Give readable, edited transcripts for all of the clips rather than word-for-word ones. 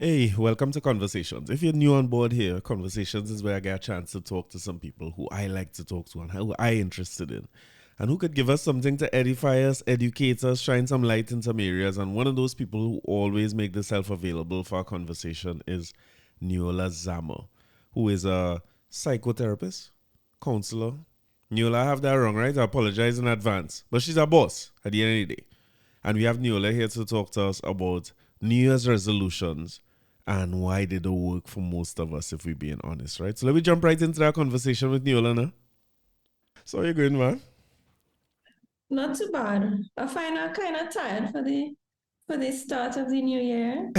Hey, welcome to Conversations. If you're new on board here, Conversations is where I get a chance to talk to some people who I like to talk to and who I interested in, and who could give us something to edify us, educate us, shine some light in some areas. And one of those people who always make themselves available for a conversation is Neola Zama, who is a psychotherapist, counselor. Neola, I have that wrong, right? I apologize in advance. But she's a boss at the end of the day. And we have Neola here to talk to us about New Year's resolutions and why they don't work for most of us, if we're being honest, right? So let me jump right into that conversation with Neola now. So how you going, man? Not too bad. I find I'm kind of tired for the start of the new year,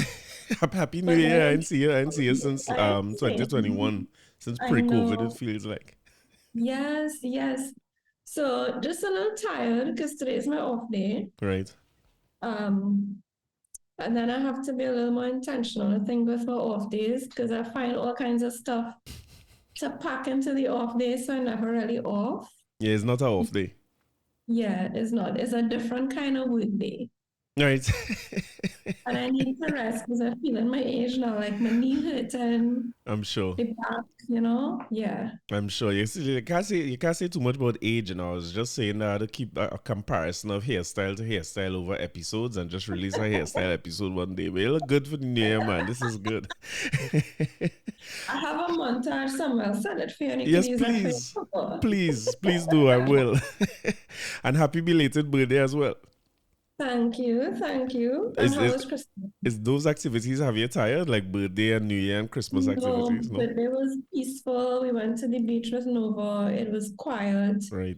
Happy New but Year. then I ain't see you since I 2021, since I pre-COVID, it know. feels like. Yes, yes. So just a little tired because today is my off day. Right. Um, and then I have to be a little more intentional, I think, with my off days because I find all kinds of stuff to pack into the off day, so I'm never really off. Yeah, it's not a off day. Yeah, it's not. It's a different kind of work day. Right. And I need to rest because I feel in my age now, like my knee hurting, I'm sure. the back, Yeah. I'm sure. You can't say too much about age, and I was just saying that to keep a comparison of hairstyle to hairstyle over episodes and just release a hairstyle episode one day. But you look good for the new year, man. This is good. I have a montage somewhere. I'll send it for you and you can Yes, use that for your please. cover. Please do. I will. And happy belated birthday as well. Thank you. Thank you. And Is how is was Christmas? is those activities have you tired? Like birthday and New Year and Christmas No, activities? No? but it was peaceful. We went to the beach with Nova. It was quiet. Right.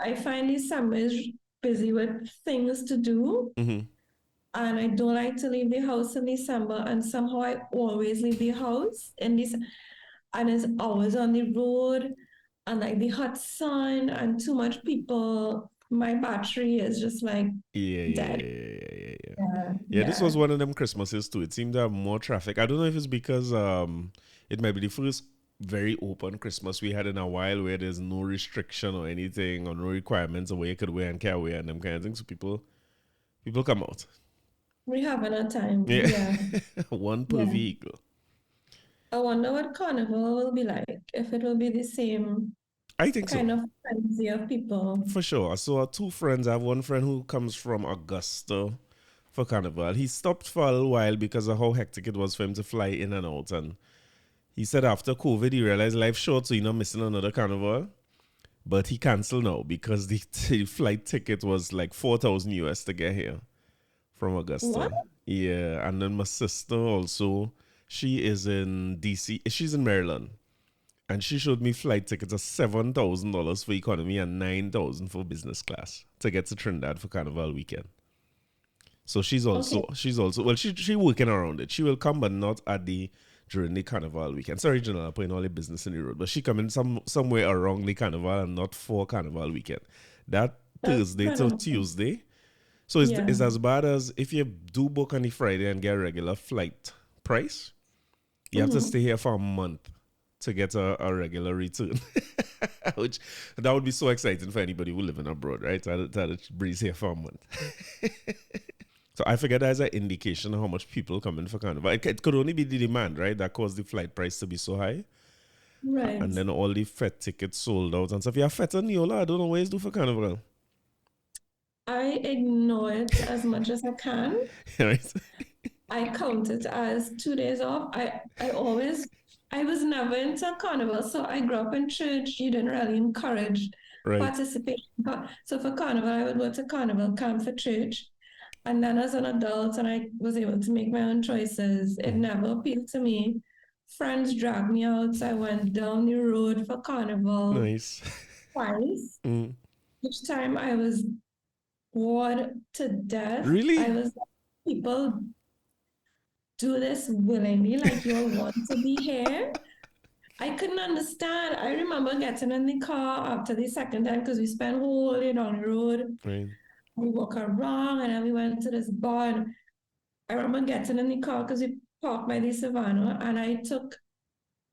I find the summer is busy with things to do. Mm-hmm. And I don't like to leave the house in December. And somehow I always leave the house in this, and it's always on the road, and like the hot sun and too much people. My battery is just like Yeah, yeah, dead. yeah, yeah, yeah, yeah, yeah. Yeah, Yeah, this yeah. was one of them Christmases too. It seemed to have more traffic. I don't know if it's because it might be the first very open Christmas we had in a while where there's no restriction or anything or no requirements of where you could wear and can't wear and them kind of things. So people come out. We having a time. Yeah. Yeah, One per yeah. vehicle. I wonder what Carnival will be like, if it will be the same I think so. kind of frenzy of people. For sure. So two friends. I have one friend who comes from Augusta for Carnival. He stopped for a little while because of how hectic it was for him to fly in and out. And he said after COVID, he realized life's short, so you're not missing another Carnival. But he canceled now because the flight ticket was like 4,000 US to get here from What? Augusta. Yeah. And then my sister also, she is in DC. She's in Maryland. And she showed me flight tickets of $7,000 for economy and 9,000 for business class to get to Trinidad for Carnival weekend. So Okay. she's also well she working around it. She will come but not at the during the Carnival weekend. Sorry, Janelle, putting all the business in the road, but she coming somewhere around the Carnival and not for Carnival weekend. That That's Thursday kind to of, Tuesday. So it's yeah. as bad as if you do book on the Friday and get a regular flight price, you have to Mhm. stay here for a month to get a regular return. Which that would be so exciting for anybody who live in abroad, right? That breeze here for a month. So I figured that as an indication of how much people come in for Carnival. It could only be the demand, right? That caused the flight price to be so high. Right. And then all the FET tickets sold out and stuff. Yeah, FET and Neola, I don't know what you do for Carnival. I ignore it as much as I can. Right? I count it as 2 days off. I was never into carnival, so I grew up in church. You didn't really encourage Right. participation. So for carnival, I would go to carnival camp for church. And then as an adult, and I was able to make my own choices, it Mhm. never appealed to me. Friends dragged me out. So I went down the road for carnival Nice. twice. Mm. Each time I was bored to death. I Really? was like, people do this willingly, like you all want to be here. I couldn't understand. I remember getting in the car after the second time because we spent whole day down the road. Right. We walk around and then we went to this bar. And I remember getting in the car because we parked by the Savannah and I took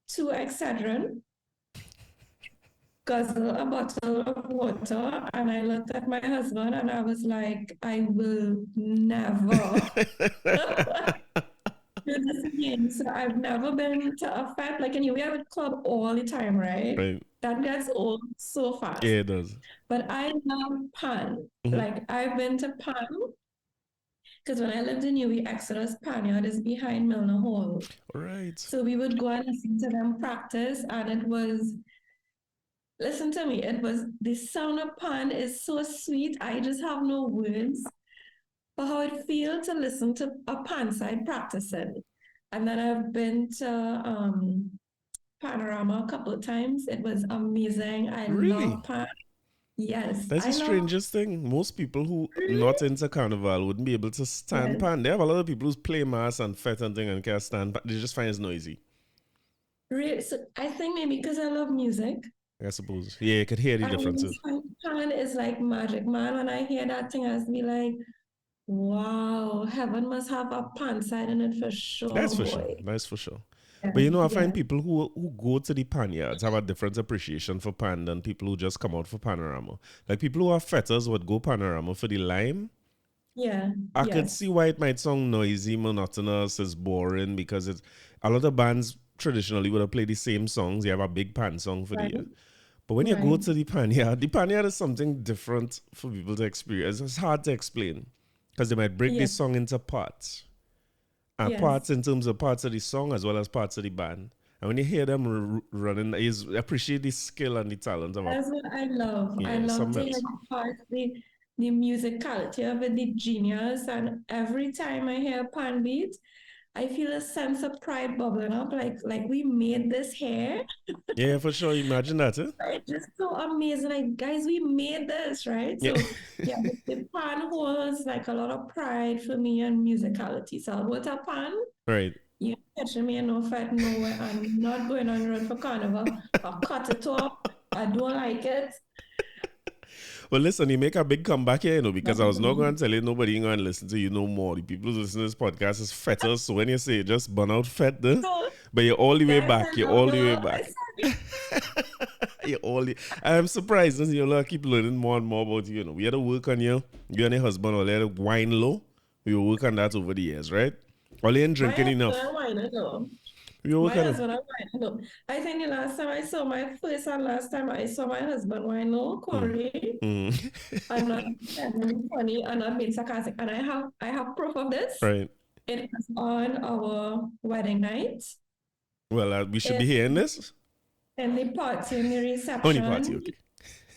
two Excedrin, guzzled a bottle of water, and I looked at my husband and I was like, I will never do this again, so I've never been to a fete. Like in we have a club all the time, right? Right. That gets old so fast. Yeah, it does. But I love Pan. Hmm. Like I've been to Pan because when I lived in UWI, Exodus Panyard is behind Milner Hall. All right. So we would go and listen to them practice, and it was, listen to me, it was, the sound of Pan is so sweet. I just have no words for how it feels to listen to a Pan side practicing. And then I've been to Panorama a couple of times. It was amazing. I Really? love Pan. Yes, That's the I love. strangest thing. Most people who not into carnival wouldn't be able to stand Yes. pan. They have a lot of people who play mass and fete and thing and can't stand pan. They just find it's noisy. Really, so I think maybe because I love music. I suppose. Yeah, you could hear the I differences. just find Pan is like magic, man. When I hear that thing, I just be like, wow, heaven must have a Pan side in it for That's sure, for sure. boy. That's for sure. Yeah, But you know, I find yeah, people who go to the panyards have a different appreciation for pan than people who just come out for panorama. Like people who are fetters would go panorama for the lime. yeah, I could yes, see why it might sound noisy, monotonous, it's boring because it's a lot of bands traditionally would have played the same songs. You have a big pan song for the right, year. But when you go right. to the panyard is something different for people to experience. It's hard to explain because they might break Yeah, this song into parts. And yes. parts in terms of parts of the song as well as parts of the band. And when you hear them running, you appreciate the skill and the talent of a, That's what I love. I yeah, love to something hear else. the part, the musicality of it, the genius. And every time I hear a pan beat, I feel a sense of pride bubbling up. Like we made this here. Yeah, for sure. Imagine that, eh? It's just so amazing. Like, guys, we made this, right? Yeah, So yeah, the pan holds like a lot of pride for me and musicality. So what a pan, right. you catching me in no fight nowhere. I'm not going on the road for carnival. I'll cut it off. I don't like it. Well, listen, you make a big comeback here, because Not I was for not me. going to tell you nobody ain't going to listen to you no more. The people who listen to this podcast is fetters. So when you say just burn out fett, So but you're all the way guys, back. I You're love all the way y'all. I back. said, you're all the, I'm surprised. Keep learning more and more about you. We had to work on you and your husband, or let it wine low. We will work on that over the years, right? All you ain't my drinking husband enough. and wine, I know. We will My work on it. husband and wine, I know. I think the last time I saw my first and last time I saw my husband wine, no, Mm. Corey. Mm. I'm not being funny. I'm not being sarcastic. And I have proof of this. Right. It was on our wedding night. Well, we should In, be hearing this. in the party, in the Only party, reception, okay.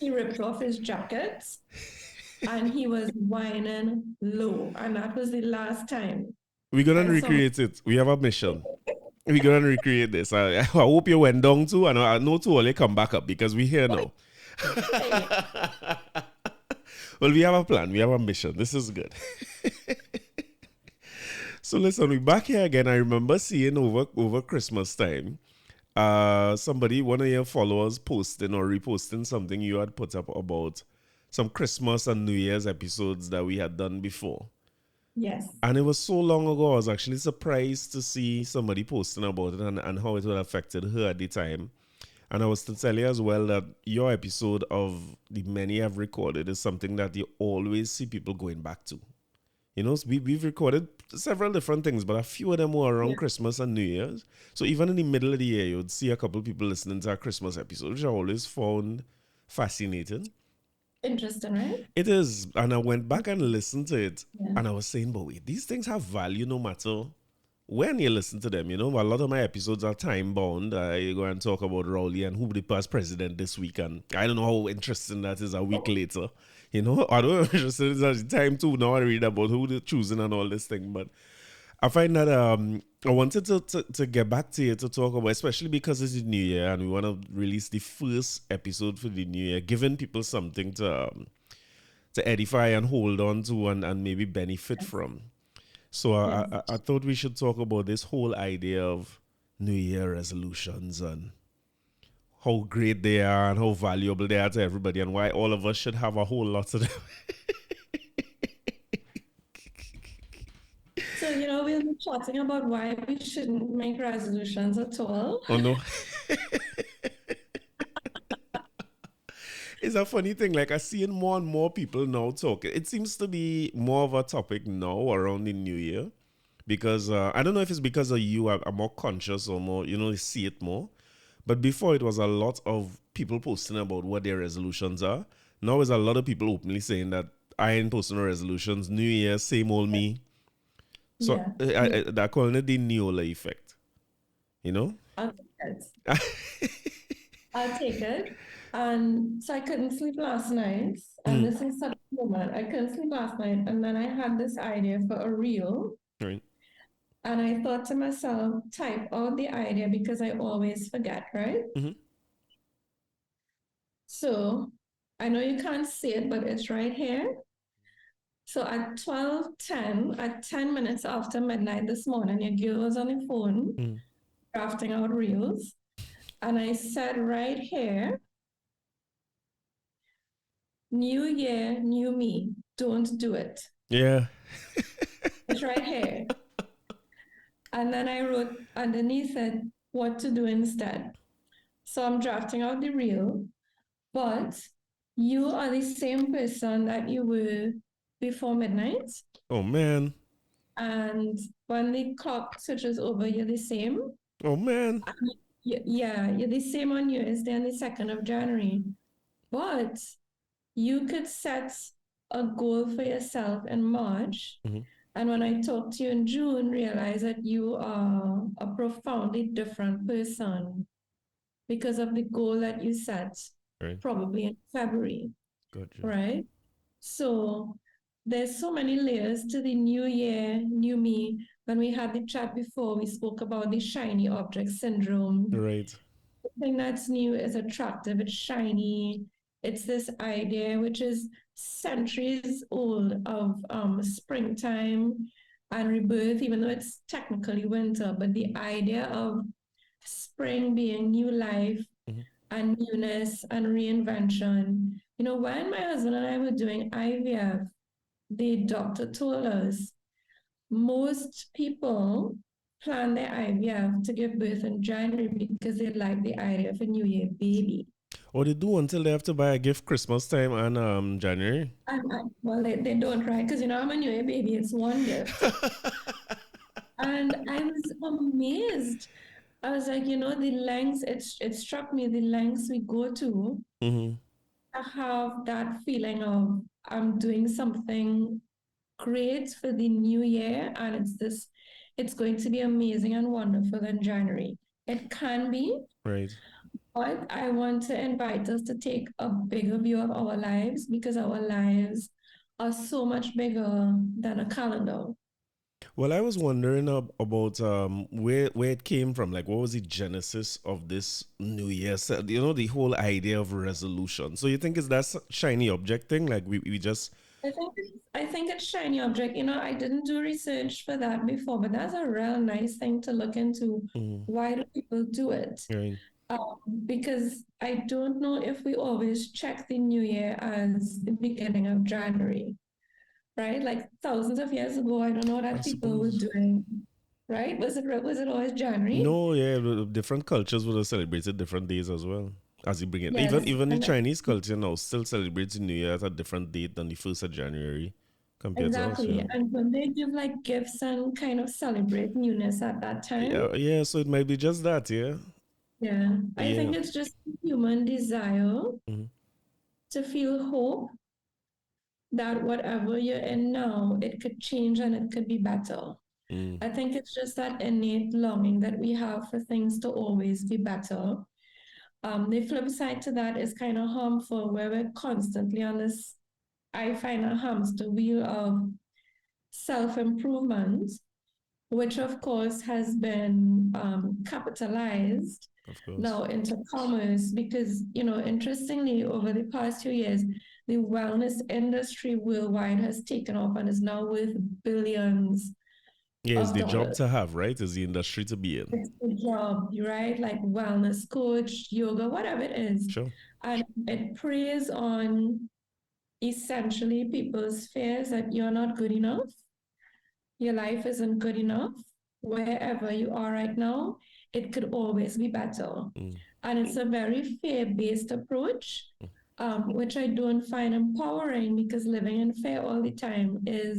he ripped off his jacket and he was whining low. And that was the last time We're gonna I saw my recreate it. We have a mission. We're gonna recreate this. I hope you went down too, and I know too. Only come back up because we here now. hey, Well, we have a plan. We have a mission. This is good. So listen, we back here again. I remember seeing over Christmas time, somebody, one of your followers, posting or reposting something you had put up about some Christmas and New Year's episodes that we had done before. yes, And it was so long ago, I was actually surprised to see somebody posting about it and how it would have affected her at the time. And I was to tell you as well that your episode of the many I've recorded is something that you always see people going back to. We've recorded several different things, but a few of them were around yeah, Christmas and New Year's. So even in the middle of the year, you'd see a couple of people listening to our Christmas episode, which I always found fascinating. interesting, right? It is. And I went back and listened to it, Yeah, and I was saying, but wait, these things have value no matter when you listen to them. A lot of my episodes are time bound. I go and talk about Rowley and who the past president this week, and I don't know how interesting that is a week later. I don't know how interesting it is at the time too. Now I read about who they're choosing and all this thing, but I find that I wanted to get back to you to talk about, especially because it's the new year and we want to release the first episode for the new year, giving people something to edify and hold on to and maybe benefit yes, from. So I, yes. I I thought we should talk about this whole idea of New Year resolutions and how great they are and how valuable they are to everybody and why all of us should have a whole lot of them. So, we'll be chatting about why we shouldn't make resolutions at all. Oh no. It's a funny thing. Like I see more and more people now talk. It seems to be more of a topic now around the new year. because I don't know if it's because of you are more conscious or more, you see it more. But before it was a lot of people posting about what their resolutions are. Now it's a lot of people openly saying that I ain't posting no resolutions. New Year, same old me. So Yeah, they're calling it the Neola effect. You know? I'll take it. I'll take it. And so I couldn't sleep last night. And Mm, this is such a moment. I couldn't sleep last night. And then I had this idea for a reel. right. And I thought to myself, type out the idea because I always forget, right? Mm-hmm. So I know you can't see it, but it's right here. So at 12:10, at 10 minutes after midnight this morning, your girl was on the phone Mm. drafting out reels. And I said right here, new year, new me. Don't do it. Yeah. It's right here. And then I wrote underneath it what to do instead. So I'm drafting out the reel, but you are the same person that you were before midnight. Oh man. And when the clock switches over, you're the same. Oh man. Yeah, you're the same on yours than the 2nd of January. But you could set a goal for yourself in March. Mm-hmm. And when I talked to you in June, realize that you are a profoundly different person because of the goal that you set Right. probably in February, Gotcha. right? So there's so many layers to the new year, new me. When we had the chat before, we spoke about the shiny object syndrome. Right. The thing that's new is attractive, it's shiny. It's this idea which is centuries old of springtime and rebirth, even though it's technically winter, but the idea of spring being new life Mm-hmm. and newness and reinvention. When my husband and I were doing IVF, the doctor told us most people plan their IVF to give birth in January because they like the idea of a New Year baby. Or they do until they have to buy a gift Christmas time and January. Well, they don't, right? Because I'm a New Year baby, it's one gift. And I was amazed. I was like, the lengths, it struck me the lengths we go Mm-hmm. to have that feeling of I'm doing something great for the new year, and it's going to be amazing and wonderful in January. It can be, Right. but I want to invite us to take a bigger view of our lives because our lives are so much bigger than a calendar. Well, I was wondering about where it came from. Like, what was the genesis of this New Year? The whole idea of resolution. So you think it's that shiny object thing? Like we just. I think it's shiny object. I didn't do research for that before, but that's a real nice thing to look into. Mm, Why do people do it? right. Because I don't know if we always check the new year as the beginning of January, right? Like thousands of years ago, I don't know I that people were suppose. doing, right? Was it always January? No, yeah, different cultures would have celebrated different days as well. As you bring it, even Yes, even the and Chinese culture now still celebrates New Year at a different date than the 1st of January compared to us. exactly. Yeah. And when they give like gifts and kind of celebrate newness at that time, Yeah, yeah. So it might be just that. Yeah. yeah, I Yeah. think it's just human desire Mm-hmm. to feel hope that whatever you're in now, it could change and it could be better. Mm, I think it's just that innate longing that we have for things to always be better. The flip side to that is kind of harmful, where we're constantly on this, I find, a hamster wheel of self improvement, which of course has been capitalized of course. now into commerce because, interestingly, over the past 2 years, the wellness industry worldwide has taken off and is now worth billions Yeah, it's of the job dollars. to have, right? It's the industry to be in. It's the job, right? Like wellness coach, yoga, whatever it is. Sure. And it preys on essentially people's fears that you're not good enough, your life isn't good enough. Wherever you are right now, it could always be better. Mm, And it's a very fear based approach, which I don't find empowering because living in fear all the time is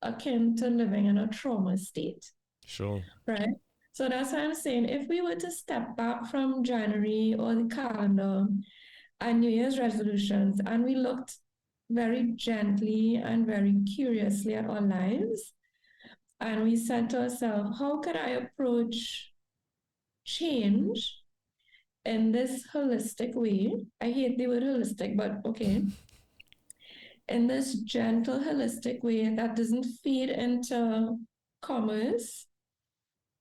akin to living in a trauma state, Sure. right? So that's why I'm saying if we were to step back from January or the calendar and New Year's resolutions, and we looked very gently and very curiously at our lives, and we said to ourselves, how could I approach change in this holistic way? I hate the word holistic, but okay. In this gentle, holistic way that doesn't feed into commerce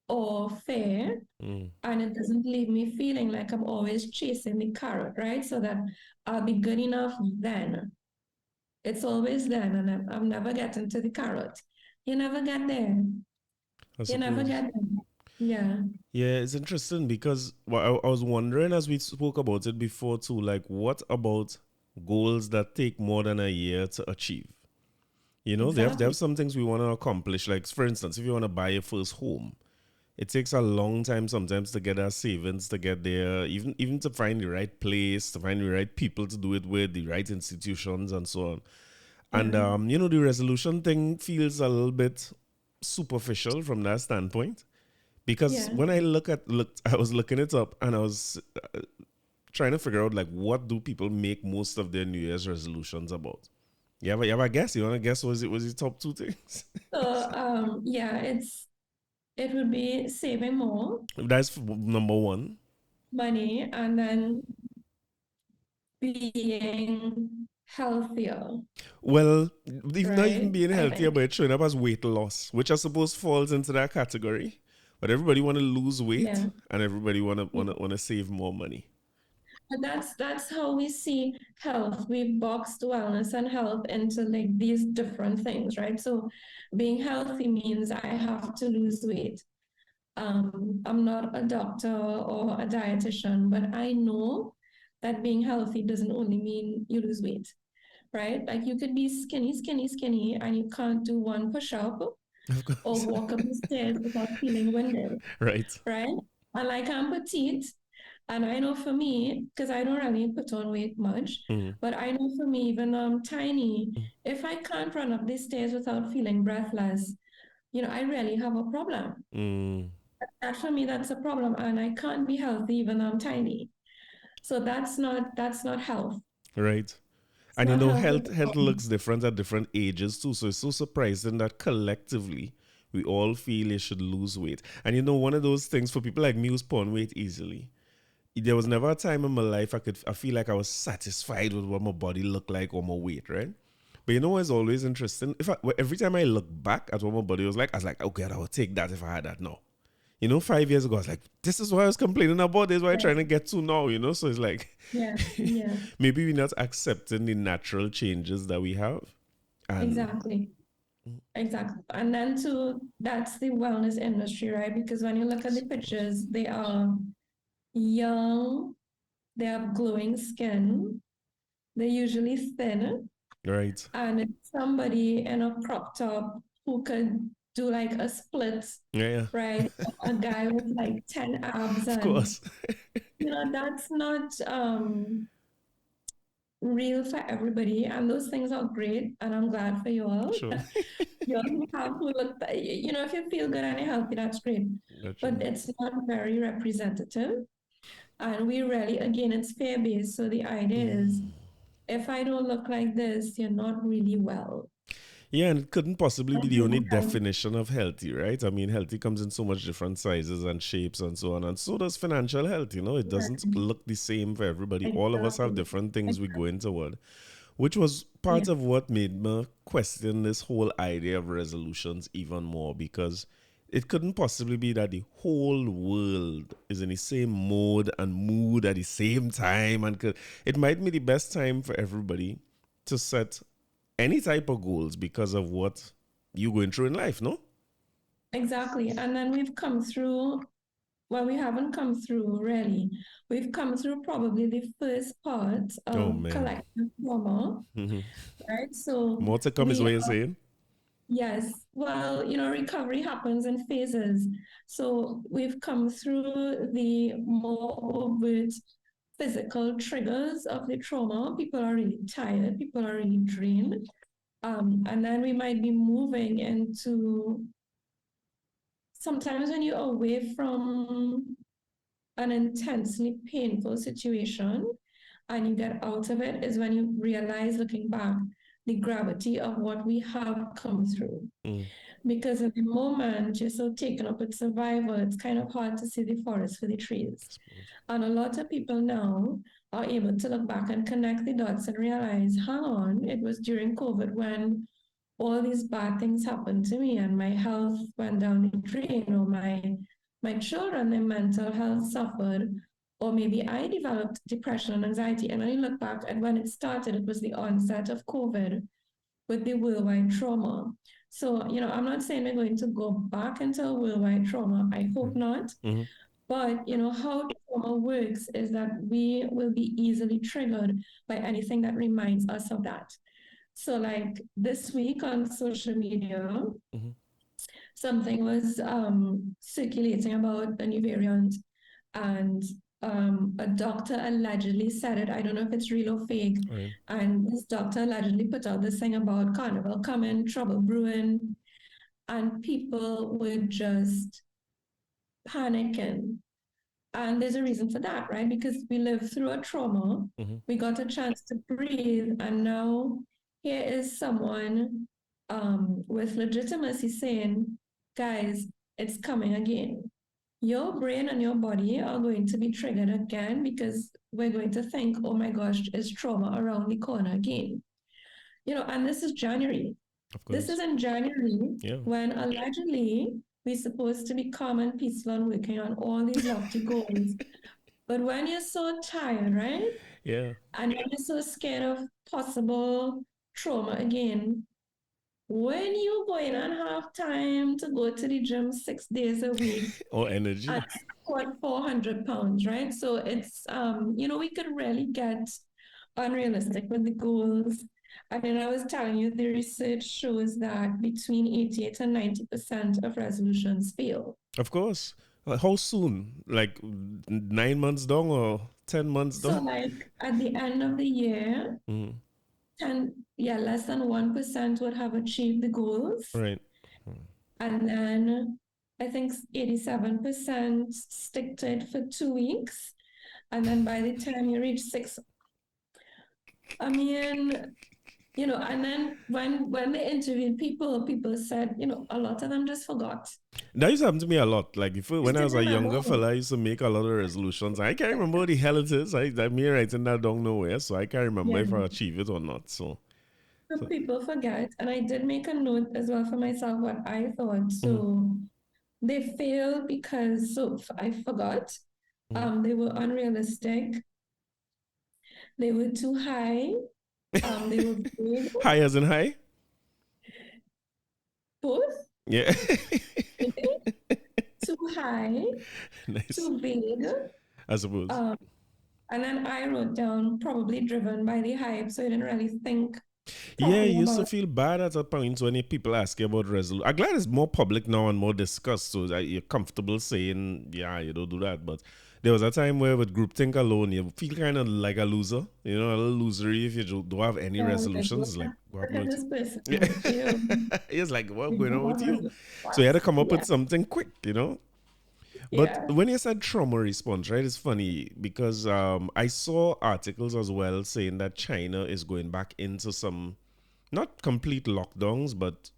or fear, Mm. and it doesn't leave me feeling like I'm always chasing the carrot, right? So that I'll be good enough then. It's always then, and I'm never getting to the carrot. You never get there. I You never suppose. get there. Yeah. Yeah, it's interesting because well, I was wondering as we spoke about it before too, like what about goals that take more than a year to achieve? You know, they have Exactly. some things we want to accomplish. Like for instance, if you want to buy your first home, it takes a long time sometimes to get our savings to get there, even to find the right place, to find the right people to do it with, the right institutions and so on. And Yeah. you know, the resolution thing feels a little bit superficial from that standpoint. Because Yeah. when I was looking it up and I was trying to figure out like what do people make most of their New Year's resolutions about. You have a guess? You want to guess? Was it top two things? So yeah, it would be saving more That's number one. money and then being healthier, Well, even not even right? being I healthier, think. but it's showing up as weight loss, which I suppose falls into that category. But everybody want to lose weight, Yeah. and everybody Yeah. want to save more money. But that's how we see health. We've boxed wellness and health into like these different things, right? So being healthy means I have to lose weight. I'm not a doctor or a dietitian, but I know that being healthy doesn't only mean you lose weight, right? Like you could be skinny, skinny, skinny, and you can't do one push up Of or course, walk up the stairs without feeling winded, right? right? And like I'm petite, and I know for me, because I don't really put on weight much, Mm, but I know for me, even though I'm tiny, mm, if I can't run up these stairs without feeling breathless, I really have a problem. mm, That for me, that's a problem, and I can't be healthy even though I'm tiny. So that's not health. right. It's And you not know, health at health all. looks different at different ages too. So it's so surprising that collectively we all feel you should lose weight. And you know, one of those things for people like me who's put on weight easily. There was never a time in my life I feel like I was satisfied with what my body looked like or my weight, right? But you know what's always interesting? Every time I look back at what my body was like, I was like, okay, I would take that if I had that now. You know, 5 years ago, I was like, this is what I was complaining about. This is what I'm Yeah, trying to get to now, you know? So it's like, yeah, yeah, maybe we're not accepting the natural changes that we have. And exactly. Exactly. And then too, that's the wellness industry, right? Because when you look I at the suppose, pictures, they are young, they have glowing skin, they're usually thin, right? and it's somebody in a crop top who could do like a split, Yeah, yeah. right? A guy with like 10 abs Of and course. that's not real for everybody. And those things are great, and I'm glad for you all. Sure. You all have to look, if you feel good and you're healthy, that's great. Gotcha. But it's not very representative. And we really, again, it's fear based. So the idea is if I don't look like this, you're not really well. Yeah, and it couldn't possibly But be the you're only healthy. definition of healthy, right? I mean, healthy comes in so much different sizes and shapes and so on. And so does financial health, you know, it doesn't Right. look the same for everybody. All of us have Exactly. different things we go Exactly. into, which was Yeah, part of what made me question this whole idea of resolutions even more because it couldn't possibly be that the whole world is in the same mode and mood at the same time. And it might be the best time for everybody to set any type of goals because of what you're going through in life, no? exactly. And then we've come through, well, we haven't come through really. We've come through probably the first part Oh, of man. collective trauma, right? So More to come is we what you're saying? Yes. Well, recovery happens in phases. So we've come through the more overt physical triggers of the trauma. People are really tired, people are really drained. And then we might be moving into sometimes when you're away from an intensely painful situation and you get out of it is when you realize, looking back, the gravity of what we have come through. Mm, Because at the moment you're so taken up with survival, it's kind of hard to see the forest for the trees. I suppose. And a lot of people now are able to look back and connect the dots and realize, hang on, it was during COVID when all these bad things happened to me and my health went down the drain, or my children, their mental health suffered, or maybe I developed depression and anxiety. And when you look back at when it started, it was the onset of COVID with the worldwide trauma. So, I'm not saying we're going to go back into a worldwide trauma. I hope not. Mm-hmm. But how trauma works is that we will be easily triggered by anything that reminds us of that. So, like this week on social media, Mm-hmm. something was circulating about a new variant, and a doctor allegedly said it. I don't know if it's real or fake. Right. And this doctor allegedly put out this thing about carnival coming, trouble brewing, and people were just panicking. And there's a reason for that, right? Because we lived through a trauma, Mm-hmm. we got a chance to breathe, and now here is someone with legitimacy saying, guys, it's coming again. Your brain and your body are going to be triggered again because we're going to think, oh my gosh, is trauma around the corner again. And this is January. Of This is course. in January Yeah. when allegedly we're supposed to be calm and peaceful and working on all these lofty goals. But when you're so tired, right? Yeah. And when you're so scared of possible trauma again, when you go in and have time to go to the gym 6 days a week Or and energy. squat 400 pounds, right? So it's, we could really get unrealistic with the goals. And then I was telling you, the research shows that between 88 and 90% of resolutions fail. Of course. How soon? Like 9 months down or 10 months So, down? like at the end of the year, Mm. less than 1% would have achieved the goals. Right. And then I think 87% stick to it for 2 weeks. And then by the time you reach six, I mean, and then when they interviewed people, people said, a lot of them just forgot. That used to happen to me a lot. Like when Just I didn't was a remember. younger fella, I used to make a lot of resolutions. I can't remember what the hell it is. I me writing that down nowhere, so I can't remember Yeah. if I achieve it or not. So So people forget. And I did make a note as well for myself what I thought. mhm, So they failed because I forgot. mhm. They were unrealistic. They were too high. They were big, High as in high. both Yeah. too high, Nice. too big. I suppose. Um, and then I wrote down probably driven by the hype, so I didn't really think Yeah, properly you used to about feel bad at a point when people ask you about resolution. I'm glad it's more public now and more discussed, so that you're comfortable saying, yeah, you don't do that. But there was a time where with groupthink alone, you feel kind of like a loser, a little losery if you don't have any like, resolutions. look It's like, at, what look happened at with this you? person, Yeah. you, It's like, what's you going don't on with have you? a So you what? had to come up with Yeah, something quick. But yeah, when you said trauma response, right, it's funny because I saw articles as well saying that China is going back into some not complete lockdowns, but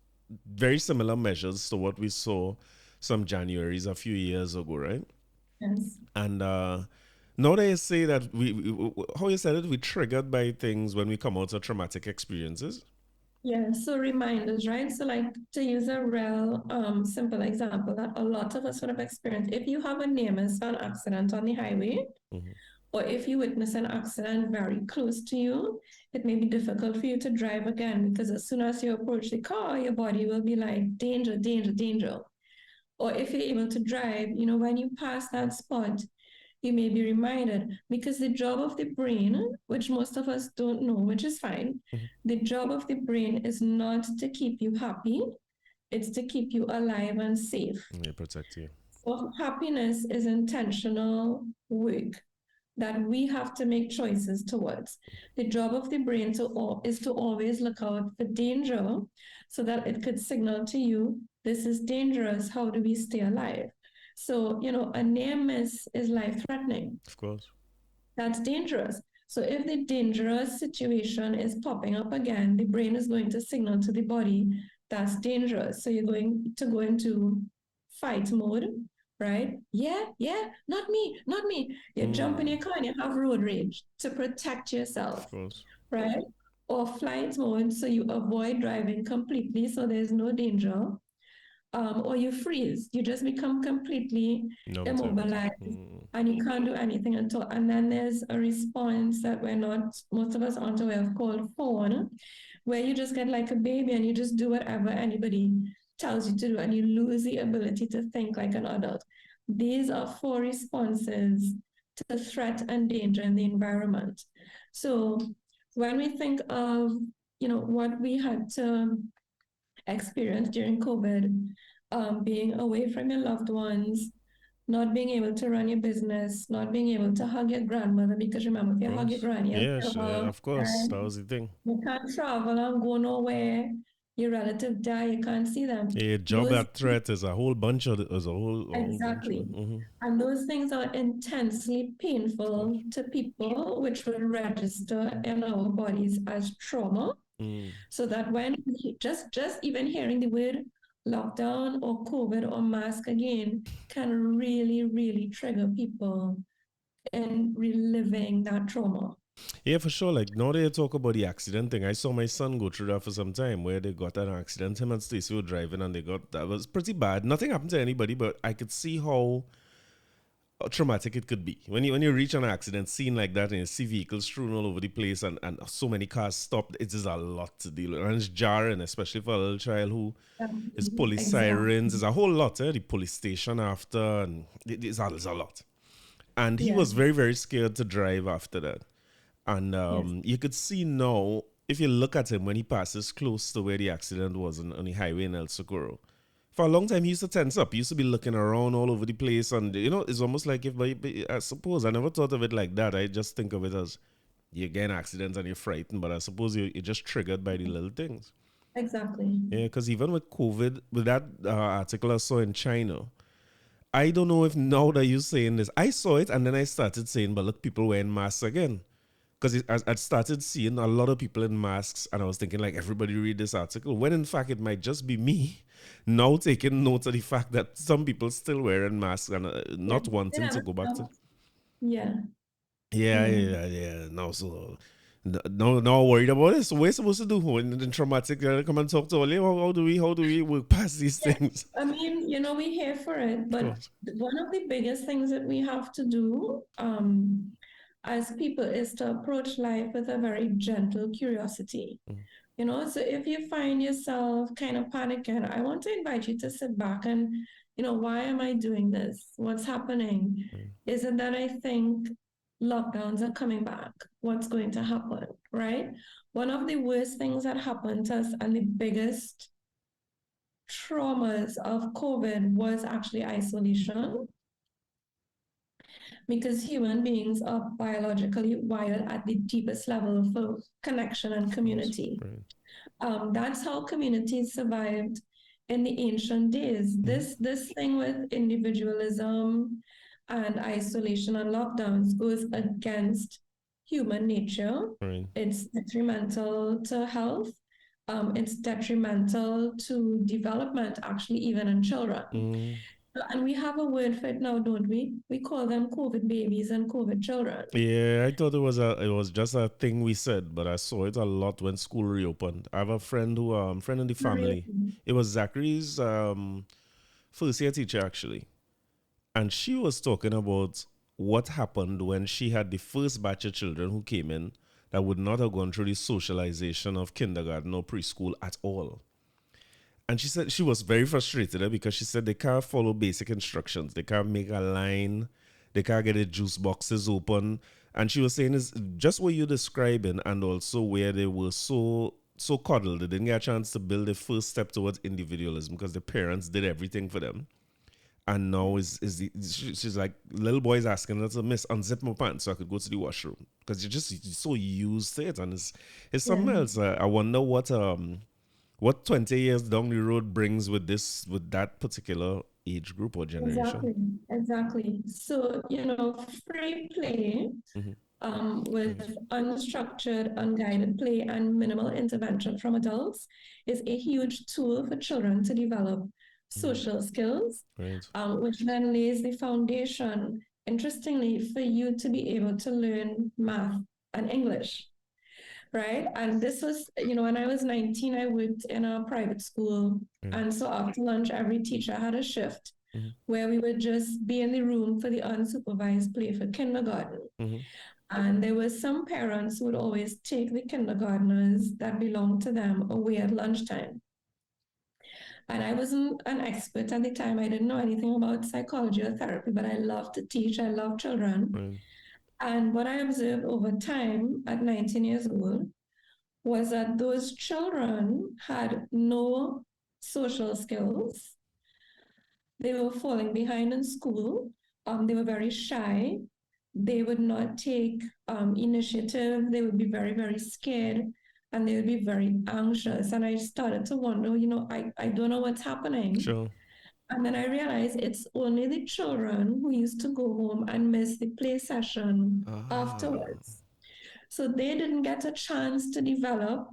very similar measures to what we saw some Januaries a few years ago, right? yes. And now they say that how you said it, we triggered by things when we come out of traumatic experiences. Yeah, so reminders, right? So like to use a real simple example that a lot of us would have experienced. If you have a near miss or an accident on the highway, Mm-hmm. or if you witness an accident very close to you, it may be difficult for you to drive again because as soon as you approach the car, your body will be like danger, danger, danger. Or if you're able to drive, when you pass that spot, you may be reminded because the job of the brain, which most of us don't know, which is fine, Mm-hmm. the job of the brain is not to keep you happy, it's to keep you alive and safe. Yeah, protect you. So happiness is intentional work. that we have to make choices towards. The job of the brain is to always look out for danger so that it could signal to you, this is dangerous. How do we stay alive? So, a near miss is life threatening. Of course. That's dangerous. So if the dangerous situation is popping up again, the brain is going to signal to the body that's dangerous. So you're going to go into fight mode, right? Yeah, yeah, not me, not me. You jump in your car and you have road rage to protect Of yourself, course. right? Or flight mode, so you avoid driving completely, so there's no danger. Or you freeze. You just become completely Numb to everything. immobilized and you can't do anything at all. And then there's a response that most of us aren't aware of called fawn, where you just get like a baby and you just do whatever anybody tells you to do and you lose the ability to think like an adult. These are four responses to threat and danger in the environment. So when we think of, what we had to experience during COVID, being away from your loved ones, not being able to run your business, not being able to hug your grandmother, because remember, if Of you hug your course. granny, you Yes, kill her, of course. right? That was the thing. You can't travel and go nowhere. Your relative die, you can't see them. A job Those at threat is a whole bunch of is a whole bunch of exactly. mm-hmm. And those things are intensely Of course. painful to people, which will register in our bodies as trauma. So that when just even hearing the word lockdown or COVID or mask again can really, really trigger people in reliving that trauma. Yeah, for sure. Like now they talk about the accident thing. I saw my son go through that for some time where they got an accident. Him and Stacey were driving and they got that was pretty bad. Nothing happened to anybody, but I could see how traumatic it could be when you reach an accident scene like that and you see vehicles strewn all over the place and so many cars stopped. It is a lot to deal with and it's jarring, especially for a little child who is police Exactly. sirens. There's a whole lot. The police station after and there's a lot. And he Yeah. was very very scared to drive after that. And Yes. you could see now, if you look at him when he passes close to where the accident was on the highway in El Socorro. For a long time, he used to tense up. He used to be looking around all over the place. And, it's almost like if, I suppose, I never thought of it like that. I just think of it as you get in accidents and you're frightened. But I suppose you're just triggered by the little things. Exactly. Yeah, because even with COVID, with that article I saw in China, I don't know if now that you're saying this, I saw it and then I started saying, but look, people wearing masks again because I started seeing a lot of people in masks and I was thinking like everybody read this article when in fact it might just be me now taking note of the fact that some people still wearing masks and Yeah. not wanting to Yeah. go back to Yeah. yeah Yeah. yeah yeah no so no worried about it. So what are we supposed to do when the traumatic come and talk to all you how do we work past these Yeah, things? I mean, we're here for it, Of but course. one of the biggest things that we have to do as people is to approach life with a very gentle curiosity. So if you find yourself kind of panicking, I want to invite you to sit back and, why am I doing this? What's happening? Is it that I think lockdowns are coming back? What's going to happen, right? One of the worst things that happened to us and the biggest traumas of COVID was actually isolation because human beings are biologically wired at the deepest level for connection and Of course. community. Right. That's how communities survived in the ancient days. This thing with individualism and isolation and lockdowns goes against human nature. Right. It's detrimental to health. It's detrimental to development, actually, even in children. And we have a word for it now, don't we? We call them COVID babies and COVID children. Yeah, I thought it was just a thing we said, but I saw it a lot when school reopened. I have a friend who friend in the Really? family. It was Zachary's first year teacher actually, and she was talking about what happened when she had the first batch of children who came in that would not have gone through the socialization of kindergarten or preschool at all. And she said she was very frustrated because she said they can't follow basic instructions. They can't make a line. They can't get the juice boxes open. And she was saying is just what you're describing and also where they were so coddled. They didn't get a chance to build the first step towards individualism because the parents did everything for them. And now she's like, little boy's asking her to miss unzip my pants so I could go to the washroom because you're so used to it, and it's Yeah, something else. I wonder what 20 years down the road brings with this, with that particular age group or generation. exactly, exactly. So, free play Mm-hmm. with Right. unstructured, unguided play and minimal intervention from adults is a huge tool for children to develop Mm-hmm. social skills, Right. which then lays the foundation, interestingly, for you to be able to learn math and English, right? And this was, when I was 19, I worked in a private school. Right. And so after lunch, every teacher had a shift Mm-hmm. where we would just be in the room for the unsupervised play for kindergarten. Mm-hmm. And there were some parents who would always take the kindergartners that belonged to them away at lunchtime. And I wasn't an expert at the time. I didn't know anything about psychology or therapy, but I loved to teach. I love children. Right. And what I observed over time at 19 years old was that those children had no social skills. They were falling behind in school. They were very shy. They would not take initiative. They would be very, very scared, and they would be very anxious. And I started to wonder, I don't know what's happening. Sure. And then I realized it's only the children who used to go home and miss the play session Ah. afterwards. So they didn't get a chance to develop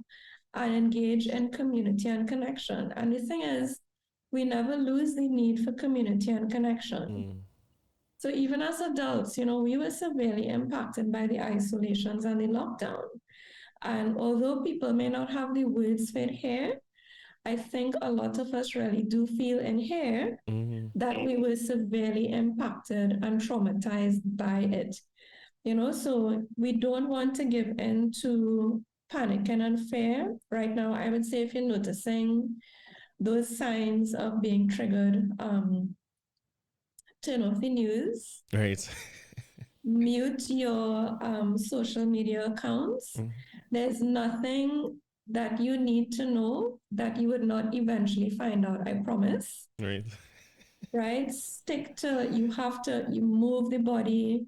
and engage in community and connection. And the thing is, we never lose the need for community and connection. Mm. So even as adults, we were severely impacted by the isolations and the lockdown. And although people may not have the words for it here, I think a lot of us really do feel in here Mm-hmm. that we were severely impacted and traumatized by it. So we don't want to give in to panic and fear. Right now, I would say if you're noticing those signs of being triggered, turn off the news, Right. mute your social media accounts. Mm. There's nothing that you need to know that you would not eventually find out, I promise. Right. Right? You move the body,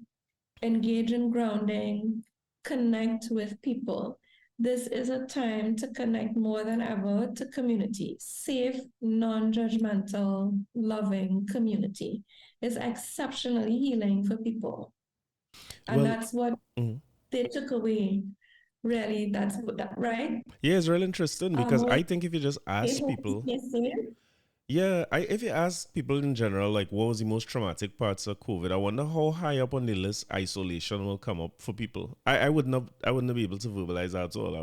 engage in grounding, connect with people. This is a time to connect more than ever to community. Safe, non judgmental, loving community is exceptionally healing for people. And Well, that's what mm. they took away. Really, that's what that, right? Yeah, it's really interesting because Well, I think if you just they ask hope to people, stay safe. yeah, if you ask people in general, like what was the most traumatic parts of COVID, I wonder how high up on the list isolation will come up for people. I wouldn't be able to verbalize that at all.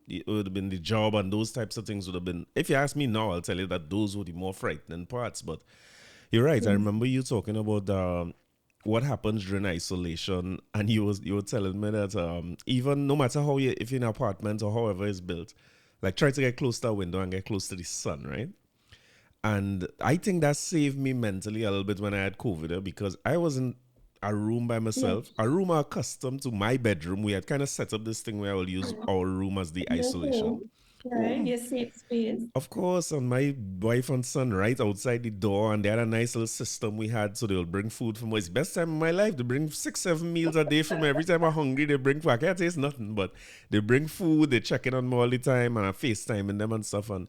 It would have been the job and those types of things would have been. If you ask me now, I'll tell you that those were the more frightening parts. But you're right. I Yes, remember you talking about what happens during isolation, and you were telling me that even no matter how you, if you're in an apartment or however it's built, like try to get close to a window and get close to the sun, right? And I think that saved me mentally a little bit when I had COVID because I was in a room by myself, yes, a room accustomed to my bedroom. We had kind of set up this thing where I will use our room as the your isolation. home, right? Home. Your safe space. Of course, and my wife and son right outside the door, and they had a nice little system we had, so they'll bring food for me. It's the best time of my life. They bring 6, 7 meals a day for me. Every time I'm hungry, they bring food. I can't taste nothing, but they bring food. They check in on me all the time, and I FaceTime them and stuff. And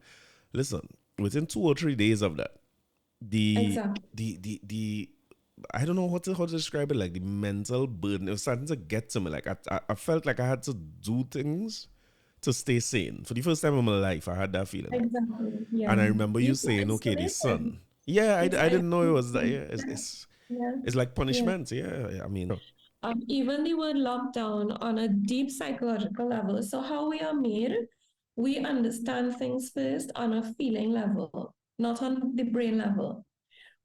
listen, within 2 or 3 days of that, the Exactly. the I don't know how to describe it. Like the mental burden, it was starting to get to me. Like I felt like I had to do things to stay sane. For the first time in my life, I had that feeling. Like, Exactly. Yeah. and I remember you You feel saying, "Okay, the isolated. sun." Yeah, It's I didn't know it was that. Yeah, isolation. Yeah. it's like Yeah. punishment. Yeah, I mean, Even the word lockdown on a deep psychological level. So how we are made, we understand things first on a feeling level, not on the brain level.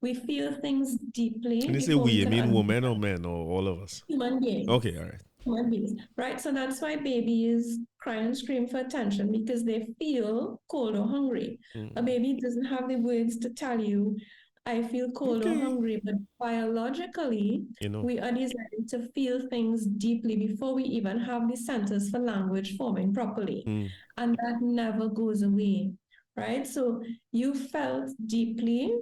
We feel things when deeply you say before we, we you can mean women or understand. men or all of us? Human Okay, beings. all right. Human beings, right? So that's why babies cry and scream for attention because they feel cold or hungry. A Mm. baby doesn't have the words to tell you, I feel cold or Okay, hungry, but biologically, you know. we are designed to feel things deeply before we even have the centers for language forming properly. Mm. And that never goes away, right? So you felt deeply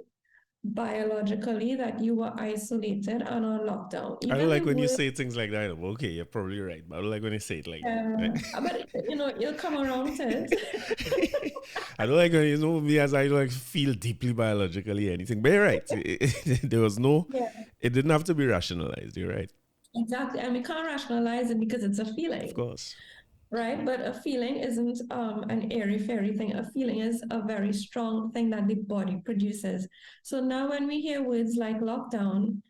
biologically that you were isolated and on lockdown. I don't Even the like when you word, say things like that. Okay, you're probably right, but I don't like when you say it like that. but you'll come around to it. I don't like when you know me as I don't like feel deeply biologically anything. But you're right. There was no, Yeah, it didn't have to be rationalized. You're right. exactly. And we can't rationalize it because it's a Of feeling, course. right? But a feeling isn't an airy fairy thing. A feeling is a very strong thing that the body produces. So now when we hear words like lockdown,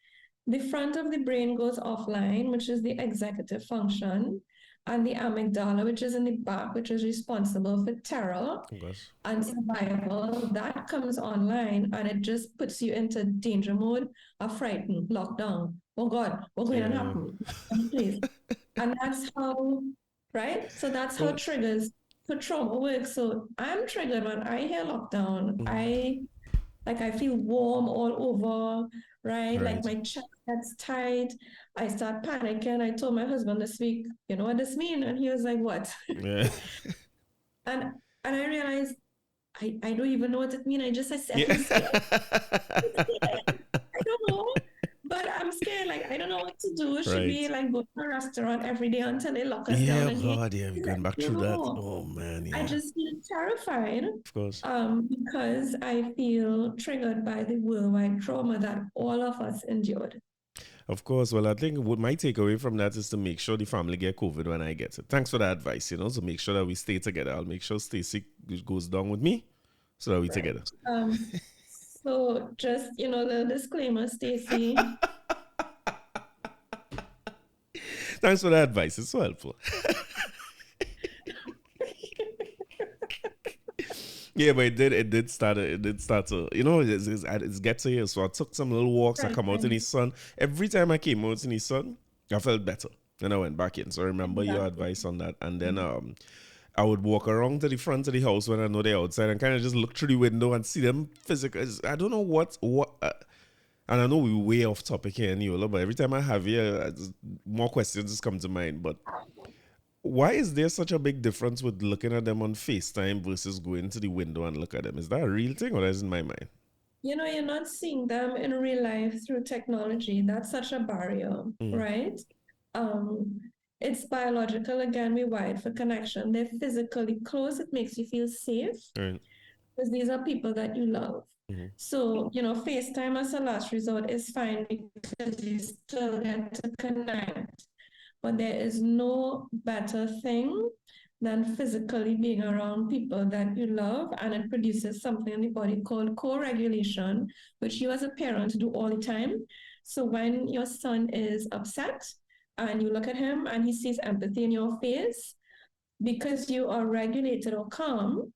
the front of the brain goes offline, which is the executive function, and the amygdala, which is in the back, which is responsible for terror Of course. and survival, that comes online and it just puts you into danger mode, a frightened, lockdown. Oh God, what's going to Yeah. happen? Please. And that's how, right? So that's how Well, triggers for trauma work. So I'm triggered when I hear lockdown. mm, I feel warm all over, right? Like right. my chest gets tight. I start panicking. I told my husband this week, you know what this means? And he was like, what? Yeah. And and I realized I don't even know what it means. I Yeah. feel scared. I don't know. But I'm scared. Like I don't know what to do. Should we Right. like go to a restaurant every day until they lock us down Yeah, again? God, yeah, we're I going back through don't that. know. Oh man, I yeah. just feel terrified Of course. because I feel triggered by the worldwide trauma that all of us endured. Of course. Well, I think what my takeaway from that is to make sure the family get COVID when I get it. Thanks for that advice, so make sure that we stay together. I'll make sure Stacy goes down with me so that we Right. together. So just, the disclaimer, Stacy. Thanks for that advice. It's so helpful. Yeah, but it did start to, it gets here. So I took some little walks. I Right, come out in right. the sun. Every time I came out in the sun, I felt better. Then I went back in. So I remember your Exactly. advice on that. And then I would walk around to the front of the house when I know they're outside and kind of just look through the window and see them physical. I don't know and I know we're way off topic here, Neola, but every time I have here, more questions just come to mind. But why is there such a big difference with looking at them on FaceTime versus going to the window and look at them? Is that a real thing or is it in my mind? You're not seeing them in real life through technology. That's such a barrier, Mm, right? Um, it's biological. Again, we wired for connection. They're physically close. It makes you feel safe right. because these are people that you love. Mm-hmm. So, FaceTime as a last resort is fine because you still get to connect. But there is no better thing than physically being around people that you love, and it produces something in the body called co-regulation, which you as a parent do all the time. So when your son is upset and you look at him and he sees empathy in your face, because you are regulated or calm,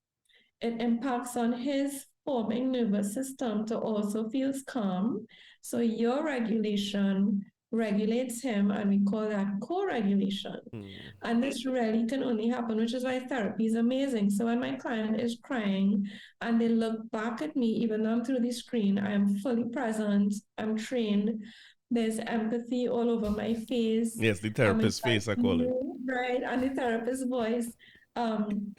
it impacts on his forming nervous system to also feel calm. So your regulation regulates him, and we call that co-regulation. Mm, And this really can only happen, which is why therapy is amazing. So when my client is crying and they look back at me, even though I'm through the screen, I am fully present, I'm trained. There's empathy all over my face. yes, the I'm therapist inside face, I call it. you, right? And the therapist's voice. Um,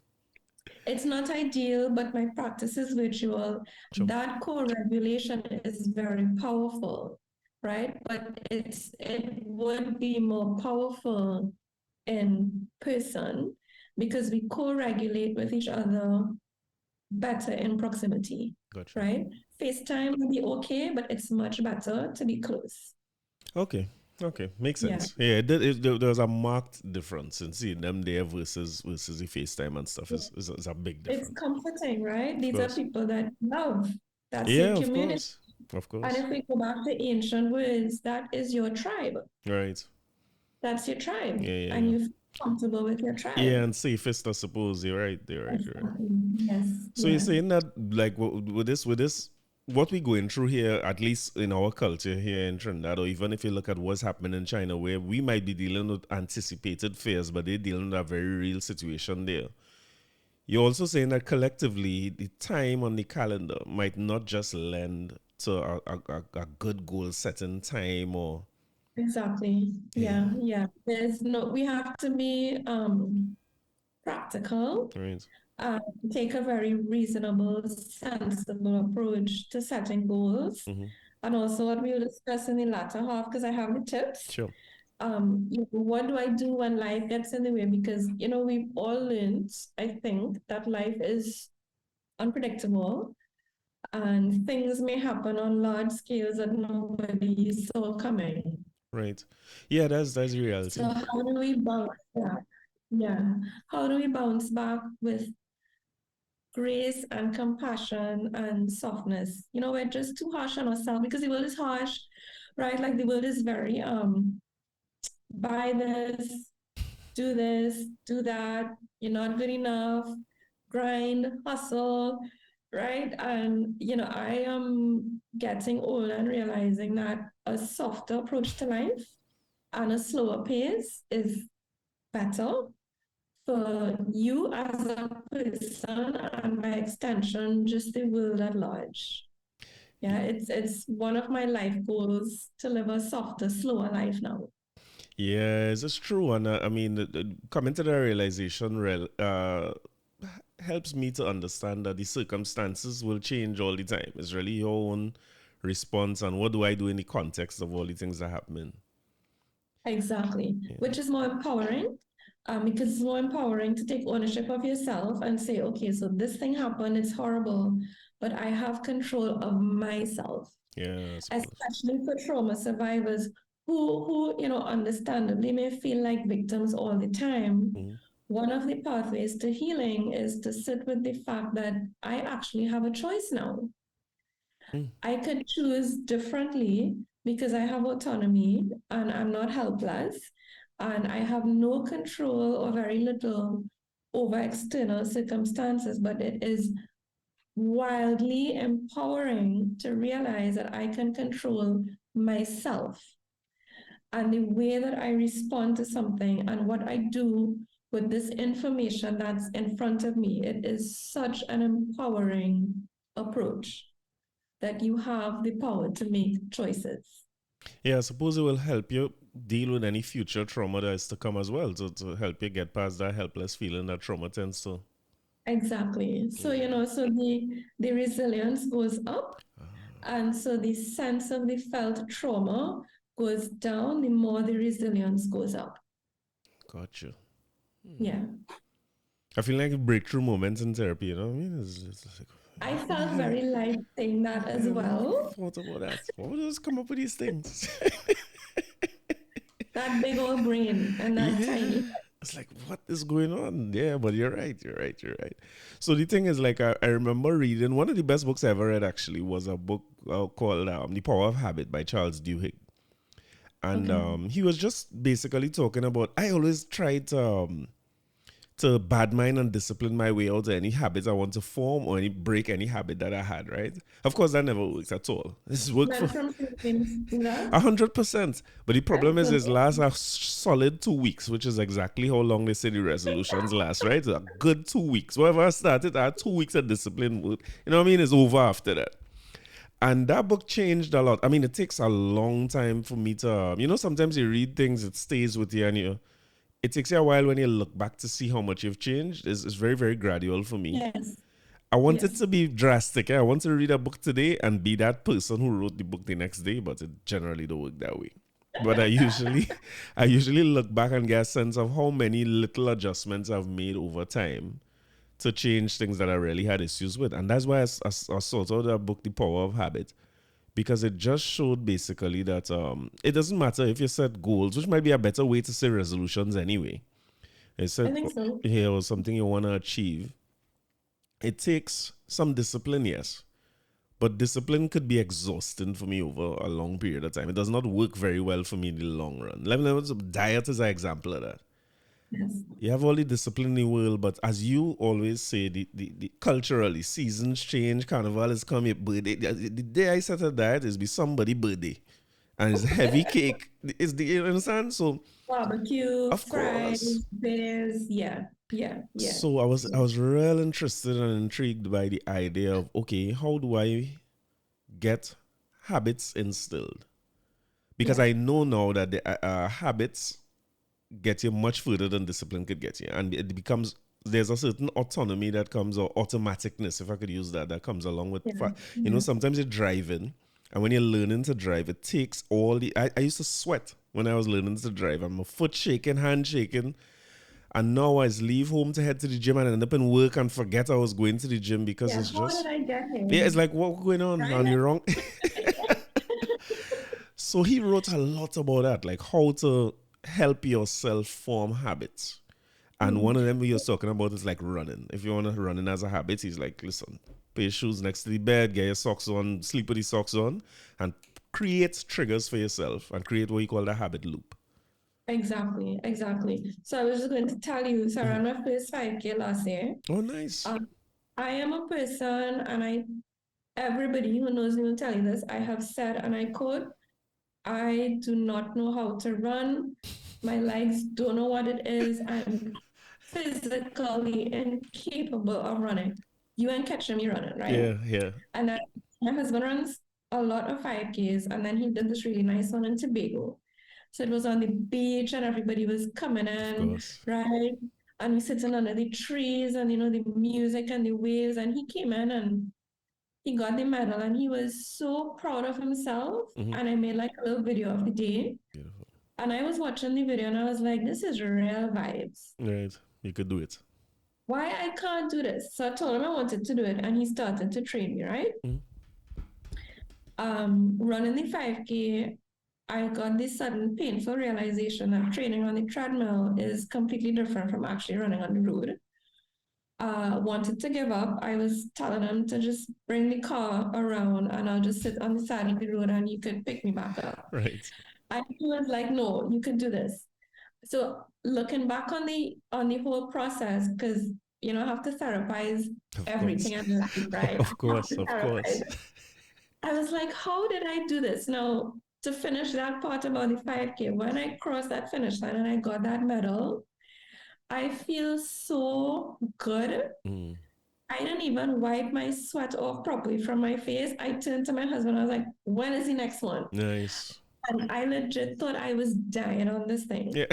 it's not ideal, but my practice is virtual. Sure. That co-regulation is very powerful, right? But it would be more powerful in person because we co-regulate with each other better in proximity, Gotcha. right? FaceTime will be okay, but it's much better to be close. Okay. Okay. Makes Yeah. sense. Yeah, there was a marked difference in seeing them there versus the FaceTime and stuff is a big It's difference. comforting, right? Of These are course. people that you love. That's your Yeah, of community. course. Of And course. if we go back to ancient words, that is your tribe. Right. That's your tribe. Yeah, yeah, And yeah. you feel comfortable with your Yeah, tribe. and safest, I suppose. You're right. You're right. You're right. Exactly. Yes. So you're Yeah. saying that like with this what we're going through here, at least in our culture here in Trinidad, or even if you look at what's happening in China, where we might be dealing with anticipated fears, but they're dealing with a very real situation there. You're also saying that collectively, the time on the calendar might not just lend to a good goal setting time or Exactly. yeah. Yeah. Yeah. We have to be practical, Right. and take a very reasonable, sensible approach to setting goals. Mm-hmm. And also what we will discuss in the latter half, because I have the tips. Sure. What do I do when life gets in the way? Because, we've all learned, I think, that life is unpredictable and things may happen on large scales that nobody saw coming. Right. Yeah, that's So reality. how do we bounce back? Yeah. How do we bounce back with grace and compassion and softness? We're just too harsh on ourselves because the world is harsh, right? Like the world is very buy this, do that, you're not good enough, grind, hustle, right? And I am getting older and realizing that a softer approach to life and a slower pace is better for you as a person and by extension just the world at large. Yeah, it's one of my life goals to live a softer, slower life now. Yes, it's true. And I mean, coming to the realization helps me to understand that the circumstances will change all the time. It's really your own response and what do I do in the context of all the things that are happening. Exactly, Yeah. which is more empowering, because it's more empowering to take ownership of yourself and say, okay, so this thing happened, it's horrible, but I have control of myself, Yeah, I suppose. especially for trauma survivors who understandably may feel like victims all the time. Mm-hmm. One of the pathways to healing is to sit with the fact that I actually have a choice now. Mm. I could choose differently because I have autonomy and I'm not helpless and I have no control or very little over external circumstances, but it is wildly empowering to realize that I can control myself and the way that I respond to something and what I do with this information that's in front of me. It is such an empowering approach that you have the power to make choices. Yeah, I suppose it will help you deal with any future trauma that is to come as well, to help you get past that helpless feeling that trauma tends to. Exactly. So, Yeah. so the resilience goes up. And so the sense of the felt trauma goes down, the more the resilience goes up. Gotcha. Yeah. I feel like breakthrough moments in therapy, you know what I mean? It's like, I who the felt hell, very light saying who that the as hell would have well. thought about that? Why would us come up with these things? That big old brain and that tiny. Yeah. It's like, what is going on? Yeah, but you're right. You're right. You're right. So the thing is, like, I remember reading one of the best books I ever read, actually, was a book called The Power of Habit by Charles Duhigg. And Okay. he was just basically talking about, I always try to bad mind and discipline my way out of any habits I want to form or any break any habit that I had, right? Of course, that never works at all. This is work for Went from thinking to that. 100%. But the problem is, it Excellent. lasts a solid 2 weeks, which is exactly how long they say the resolutions last, right? A good 2 weeks. Whatever I started, I had 2 weeks of discipline. You know what I mean? It's over after that. And that book changed a lot. I mean, it takes a long time for me to, sometimes you read things, it stays with you, and it takes you a while when you look back to see how much you've changed. It's very, very gradual for me. Yes. I want it Yes. to be drastic. I want to read a book today and be that person who wrote the book the next day, but it generally don't work that way. But I usually, I usually look back and get a sense of how many little adjustments I've made over time to change things that I really had issues with, and that's why I sought out that book, The Power of Habit, because it just showed basically that it doesn't matter if you set goals, which might be a better way to say resolutions anyway. It I said think so. here or something you want to achieve. It takes some discipline, yes, but discipline could be exhausting for me over a long period of time. It does not work very well for me in the long run. Diet is an example of that. Yes. You have all the discipline in the world, but as you always say, the culturally, seasons change, carnival is coming, birthday. The day I set a diet is be somebody birthday. And it's heavy cake. You understand? So Barbecue, of course. fries, beers. Yeah. Yeah. Yeah. So I Yeah. was real interested and intrigued by the idea of, okay, how do I get habits instilled? Because Yeah. I know now that the habits get you much further than discipline could get you. And it becomes there's a certain autonomy that comes, or automaticness, if I could use that, that comes along with, Yeah. you know, Yeah. sometimes you're driving, and when you're learning to drive, it takes all the. I used to sweat when I was learning to drive, and my foot shaking, hand shaking. And now I just leave home to head to the gym and end up in work and forget I was going to the gym because Yeah. it's How did just, I get yeah, here? it's like, what's going on? Right? And you're wrong. So he wrote a lot about that, like how to help yourself form habits. And one Mm. of them he was talking about is like running. If you want to running as a habit, he's like, listen, put your shoes next to the bed, get your socks on, sleep with the socks on, and create triggers for yourself and create what you call the habit loop. Exactly, exactly. So I was just going to tell you, so I Mhm. ran my first 5K last year. Oh, nice. Um, I am a person, and everybody who knows me will tell you this. I have said, and I quote, I do not know how to run. My legs don't know what it is. I'm physically incapable of running. You ain't catching me running, right? Yeah, yeah, And then my husband runs a lot of 5Ks, and then he did this really nice one in Tobago. So it was on the beach, and everybody was coming of in, course. right? And we sitting under the trees, and the music and the waves. And he came in and he got the medal, and he was so proud of himself. Hmm. And I made like a little video of the day. Beautiful. And I was watching the video, and I was like, this is real vibes. Right. You could do it. Why I can't do this? So I told him I wanted to do it, and he started to train me, right? Mhm. Running the 5K, I got this sudden painful realization that training on the treadmill is completely different from actually running on the road. Wanted to give up. I was telling him to just bring the car around, and I'll just sit on the side of the road and you could pick me back up. Right. And he was like, no, you could do this. So looking back on the whole process, because I have to therapize Of course. everything in life, right? Of I have course. to Of therapize course. it. I was like, how did I do this? Now, to finish that part about the 5K, when I crossed that finish line and I got that medal, I feel so good. Mm. I didn't even wipe my sweat off properly from my face. I turned to my husband. I was like, when is the next one? Nice. And I legit thought I was dying on this thing. Yeah.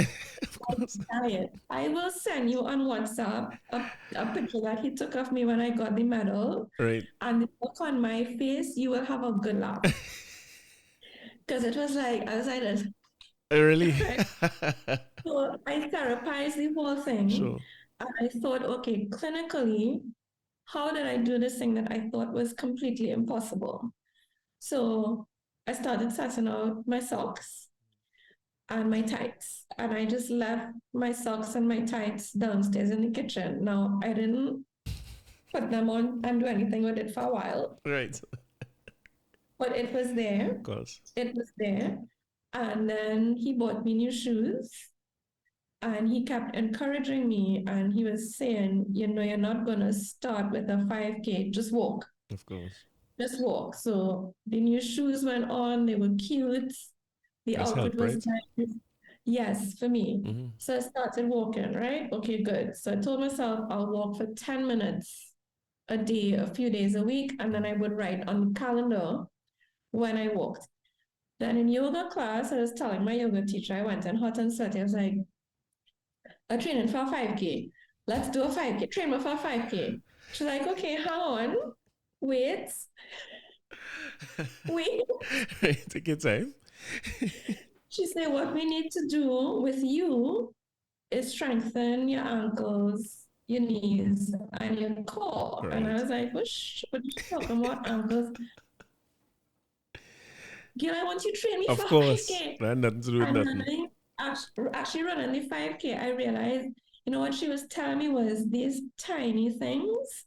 Of course. Dying. I will send you on WhatsApp a picture that he took of me when I got the medal. Right. And the look on my face, you will have a good laugh. Because it was like, I was like this. Really? Right? So I therapized the whole thing. Sure. And I thought, okay, clinically, how did I do this thing that I thought was completely impossible? So I started setting out my socks and my tights. And I just left my socks and my tights downstairs in the kitchen. Now, I didn't put them on and do anything with it for a while, Right. but it was there. Of course. It was there. And then he bought me new shoes. And he kept encouraging me, and he was saying, you're not going to start with a 5K, just walk, Of course. just walk. So the new shoes went on, they were cute, the That's outfit help, was right? nice. Yes, for me. Mm-hmm. So I started walking, right? Okay, good. So I told myself I'll walk for 10 minutes a day, a few days a week, and then I would write on the calendar when I walked. Then in yoga class, I was telling my yoga teacher, I went in hot and sweaty. I was like, a training for a 5K. Let's do a 5K. Train me for a 5K. She's like, okay, hang on. Wait, wait. Right. Take your time. She said, what we need to do with you is strengthen your ankles, your knees, and your core. And I Right. was like, what you talking about ankles? Girl, I want you to train me for Of a course. 5K. That had nothing to do with And nothing. then actually running the 5K, I realized, what she was telling me was these tiny things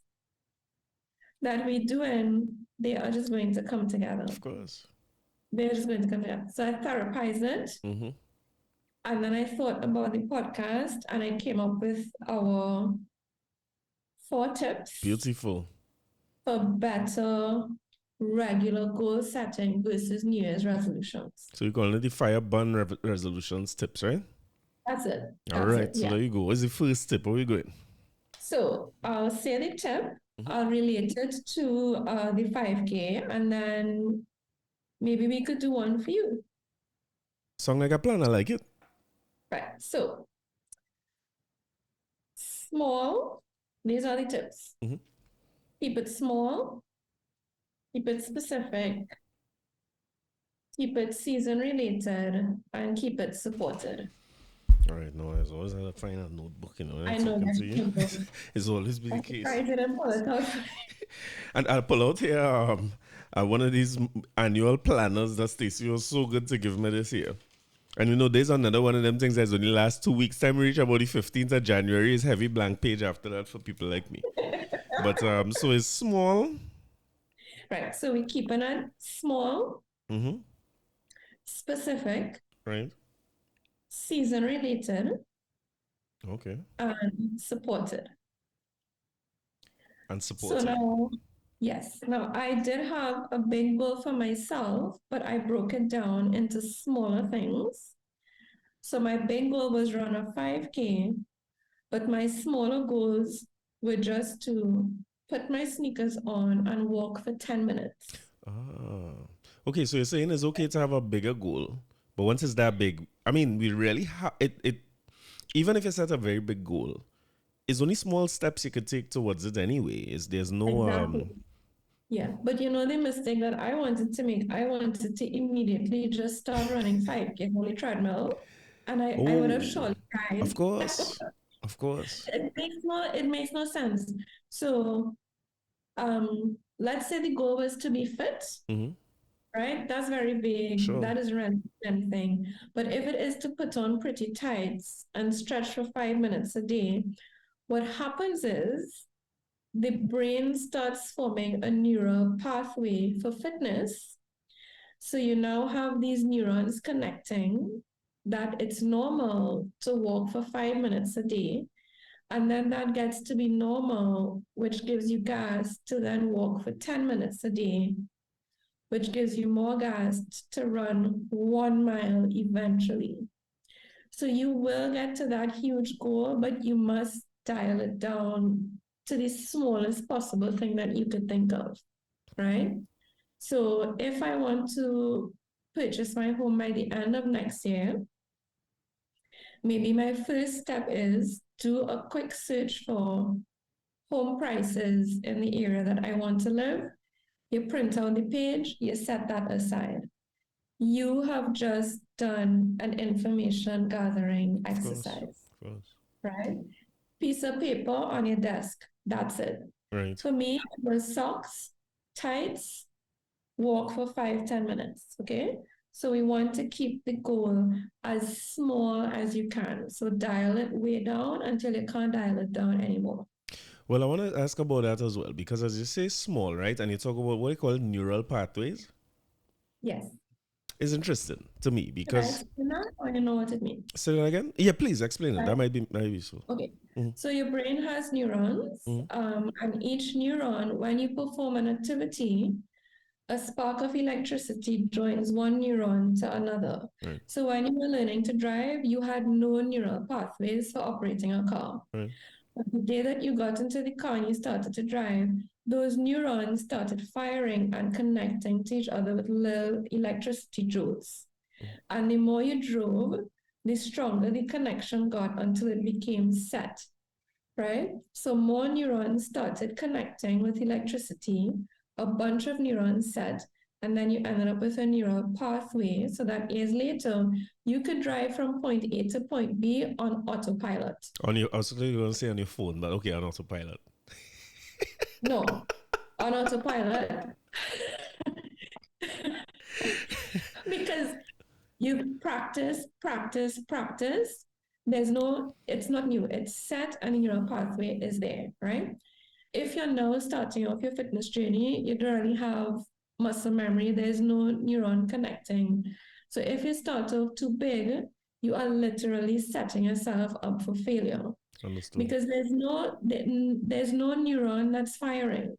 that we do, and they are just going to come together. Of course. They're just going to come together. So I therapized it. Mm-hmm. And then I thought about the podcast, and I came up with our 4 tips Beautiful. for better regular goal setting versus New Year's resolutions. So you're calling it the fire burn resolutions tips, right? That's it. All That's it. right. So Yeah. there you go. What's the first tip? Where we going? So I'll say the tip, Mm-hmm. I'll relate it to the 5K, and then maybe we could do one for you. Sound like a plan. I like it. Right. So small. These are the tips. Mm-hmm. Keep it small, keep it specific, keep it season related, and keep it supported. All right, no, I always have to find a notebook, when I'm I know talking to that you. you will. It's always been the I'm case. surprised you didn't pull it out. And I'll pull out here one of these annual planners that Stacey was so good to give me this year. And there's another one of them things that's only last 2 weeks. Time we reach about the 15th of January is heavy blank page after that for people like me. But so it's small. Right, so we're keeping it small, Mm-hmm. specific, Right. season related, Okay. and supported. And So supported. now, yes, now I did have a big goal for myself, but I broke it down into smaller things. So my big goal was run a 5K, but my smaller goals were just to put my sneakers on and walk for 10 minutes. Ah. Okay, so you're saying it's okay to have a bigger goal, but once it's that big, I mean, we really have it. Even if you set a very big goal, it's only small steps you could take towards it anyway. Is there's no Exactly. Yeah, but you know the mistake that I wanted to make, I wanted to immediately just start running 5K on the treadmill, and I would have Oh, surely of cried. course, of course. It makes no sense. So let's say the goal was to be fit, Mm-hmm. right? That's very vague. Sure. That isn't really anything. But if it is to put on pretty tights and stretch for 5 minutes a day, what happens is the brain starts forming a neural pathway for fitness. So you now have these neurons connecting that it's normal to walk for 5 minutes a day. And then that gets to be normal, which gives you gas to then walk for 10 minutes a day, which gives you more gas to run 1 mile eventually. So you will get to that huge goal, but you must dial it down to the smallest possible thing that you could think of, right? So if I want to purchase my home by the end of next year, maybe my first step is do a quick search for home prices in the area that I want to live. You print out the page, you set that aside. You have just done an information gathering Of course, exercise, of course. right? Piece of paper on your desk. That's it. Right. For me, it was socks, tights, walk for 5-10 minutes. Okay. So we want to keep the goal as small as you can. So dial it way down until you can't dial it down anymore. Well, I want to ask about that as well because as you say, small, right, and you talk about what you call neural pathways. Yes. Is interesting to me Should I because explain that or you know what it means? say that again. Yeah, please explain it. That Right. might be so. Okay. Mm-hmm. So your brain has neurons, Mm-hmm. and each neuron, when you perform an activity, a spark of electricity joins one neuron to another. Right. So when you were learning to drive, you had no neural pathways for operating a car. Right. But the day that you got into the car and you started to drive, those neurons started firing and connecting to each other with little electricity jolts. And the more you drove, the stronger the connection got until it became set, right? So more neurons started connecting with electricity, a bunch of neurons set, and then you ended up with a neural pathway so that years later you could drive from point A to point B on autopilot. On your, I was going to say on your phone, but okay, on autopilot. No, on autopilot because you practice, practice, practice. It's not new. It's set and the neural pathway is there, right? If you're now starting off your fitness journey, you don't really have muscle memory. There's no neuron connecting. So if you start off too big, you are literally setting yourself up for failure Understood. because there's no neuron that's firing,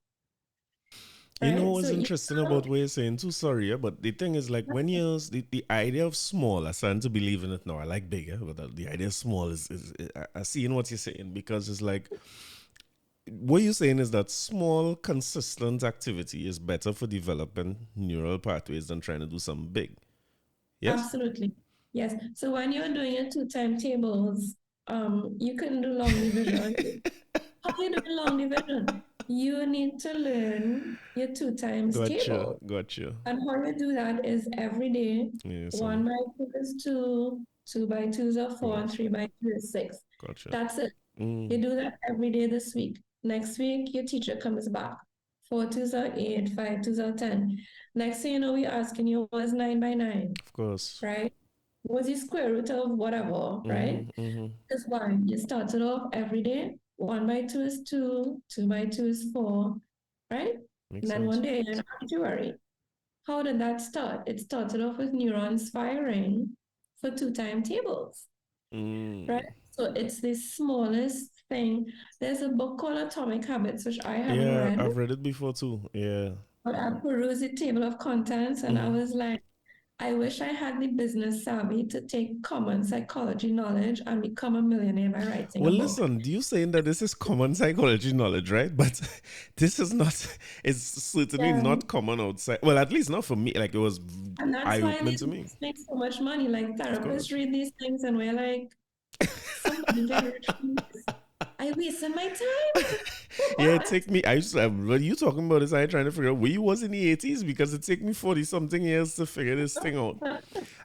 You know right? what's So you interesting about what you're saying too? Sorry, yeah, but the thing is, like, when you the idea of small, I'm starting to believe in it now. I like bigger, but the idea of small is I see in what you're saying because it's like what you're saying is that small, consistent activity is better for developing neural pathways than trying to do something big. Yes? absolutely yes. So when you're doing your two timetables, You couldn't do long division. How do you do long division? You need to learn your two times Gotcha, table. gotcha. And how you do that is every day, Yeah, one some by two is two, two by two is a four, four. and three by two is six. Gotcha. That's it. You Mm, do that every day this week. Next week, your teacher comes back. Four twos are eight, five twos are 10. Next thing you know, we're asking you what's nine by nine, of course. right? What's the square root of whatever, right? Mm-hmm, mm-hmm. Because why? You started off every day. One by two is two, two by two is four, right? And Makes then sense. one day you're an actuary. How did that start? It started off with neurons firing for two time tables, right? Mm. So it's the smallest thing. There's a book called Atomic Habits, which I haven't Yeah, read, I've read it before too. Yeah. but I perused the table of contents and I Mm-hmm. was like, I wish I had the business savvy to take common psychology knowledge and become a millionaire by writing a Well, book. listen, you saying that this is common psychology knowledge, right? But this is not, it's certainly Yeah. not common outside. Well, at least not for me. Like, it was And that's eye why opening these to me. books make so much money. Like Of therapists course. read these things and we're like, somebody very rich from this. I wasted my time. Yeah, it What? take me, I used to, when you talking about this, I trying to figure out where you was in the 80s because it take me 40 something years to figure this thing out.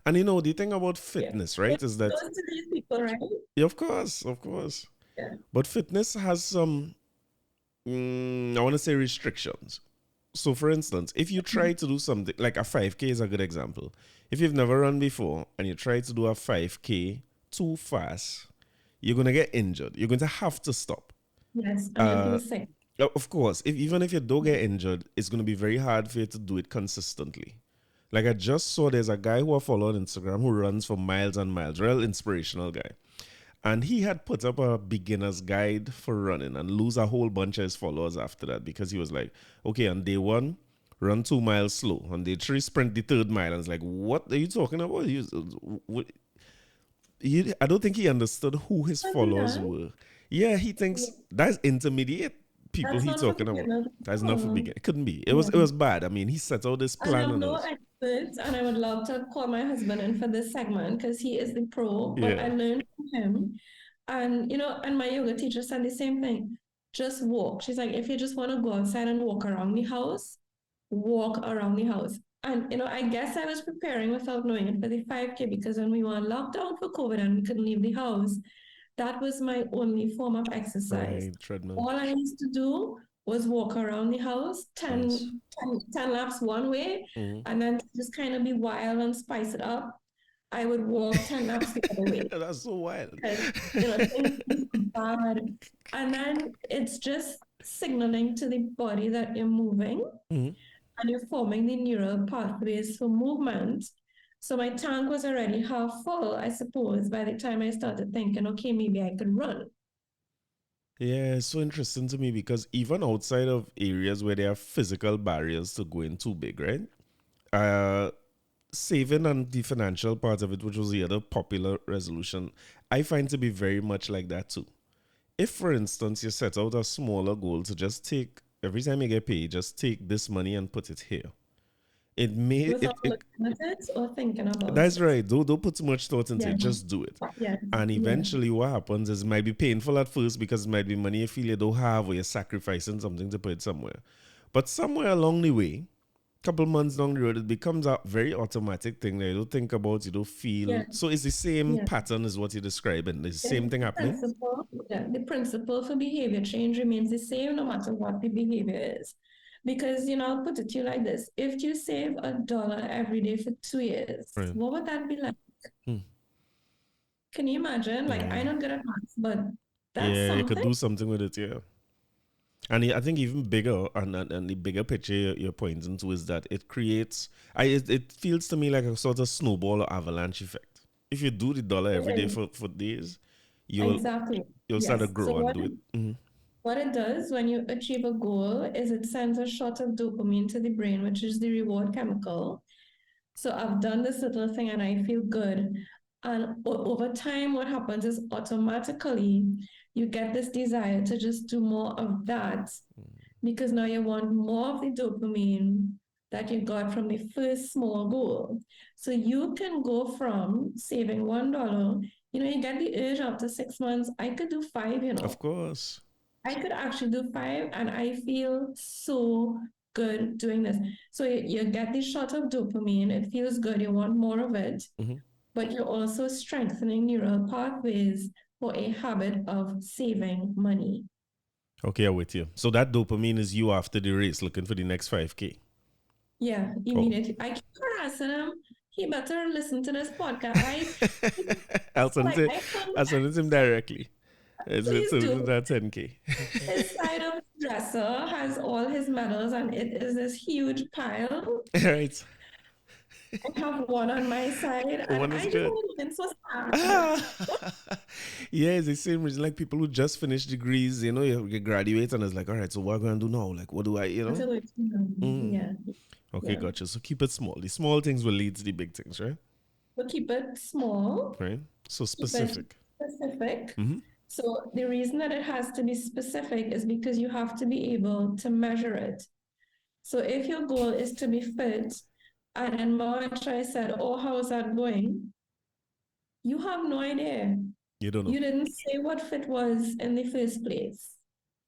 And the thing about Yeah. fitness, Yeah. right, is that, Those to these people, right? yeah, of course, of course. Yeah. But fitness has some, I want to say restrictions. So, for instance, if you try to do something like a 5K is a good example. If you've never run before and you try to do a 5K too fast, you're going to get injured. You're going to have to stop. Yes. And you feel Uh, sick. of course, even if you don't get injured, it's going to be very hard for you to do it consistently. Like I just saw there's a guy who I follow on Instagram who runs for miles and miles, real inspirational guy. And he had put up a beginner's guide for running and lose a whole bunch of his followers after that because he was like, okay, on day one, run 2 miles slow. On day three, sprint the third mile. And it's like, what are you talking about? I don't think he understood who his I do followers that. were. Yeah, he thinks that's intermediate people That's he not for talking about. beginners. That's not for Oh, beginner. It couldn't be. It was yeah. it was bad. I mean, he set out this And plan I'm and it no was expert, and I would love to call my husband in for this segment because he is the pro, but yeah. I learned from him. And, and my yoga teacher said the same thing. Just walk. She's like, if you just want to go outside and walk around the house, walk around the house. And, I guess I was preparing without knowing it for the 5K because when we were on lockdown for COVID and we couldn't leave the house, that was my only form of exercise. Right, treadmill. All I used to do was walk around the house Nice. 10 laps one way, Hmm. and then just kind of be wild and spice it up. I would walk 10 laps the other way That's so wild. because, things are bad. And then it's just signaling to the body that you're moving Mhm. and you're forming the neural pathways for movement. So my tank was already half full, I suppose, by the time I started thinking, okay, maybe I could run. Yeah, it's so interesting to me because even outside of areas where there are physical barriers to going too big, right? Uh, Saving and the financial part of it, which was the other popular resolution, I find to be very much like that too. If, for instance, you set out a smaller goal to just take every time you get paid, just take this money and put it here. It may Without it looking at it or thinking about That's it. right. Don't put too much thought into Yeah, it. Just do it. yeah, And yeah, eventually, what happens is it might be painful at first because it might be money you feel you don't have or you're sacrificing something to put it somewhere. But somewhere along the way, couple months down the road, it becomes a very automatic thing that you don't think about, you don't yeah, feel. So it's the same yeah. pattern as what you're describing. It's the Yeah, same thing the happening. principle, yeah, the principle for behavior change remains the same no matter what the behavior is. Because, I'll put it to you like this. If you save $1 every day for 2 years, Right. what would that be like? Hmm. Can you imagine? Like, Yeah. I'm not good at maths, but that's Yeah, you could something. do something with it, yeah. And I think even bigger, and the bigger picture you're pointing to is that it creates, it feels to me like a sort of snowball or avalanche effect. If you do the dollar every day It for days, you'll Exactly. you'll start to Yes. So grow and what do it, it. Hmm. what it does when you achieve a goal is it sends a shot of dopamine to the brain, which is the reward chemical. So I've done this little thing and I feel good. And over time, what happens is automatically you get this desire to just do more of that because now you want more of the dopamine that you got from the first small goal. So you can go from saving $1, you get the urge after 6 months. I could do five, Of course. I could actually do five, and I feel so good doing this. So you get this shot of dopamine, it feels good, you want more of it, Hmm. but you're also strengthening neural pathways for a habit of saving money. Okay, I'm with you. So that dopamine is you after the race looking for the next 5K. Yeah, Oh. immediately. I keep harassing him. He better listen to this podcast. I'll send Like, it. I couldn't, I'll send it to him directly. It's please do. that 10K. His side of the dresser has all his medals, and it is this huge pile. Right. I have one on my side, and One I is just good. want to so sad. Ah. Yeah, it's the same reason like people who just finished degrees, you graduate and it's like, all right, so what am I going to do now? Like, what do I? Until it's, Mm. yeah, Okay, yeah. gotcha. So keep it small. The small things will lead to the big things, right? But keep it small, Right? So keep it specific. specific. Mm-hmm. So the reason that it has to be specific is because you have to be able to measure it. So if your goal is to be fit, and in March I said, oh, how's that going? You have no idea. You don't know, You didn't say what fit was in the first place.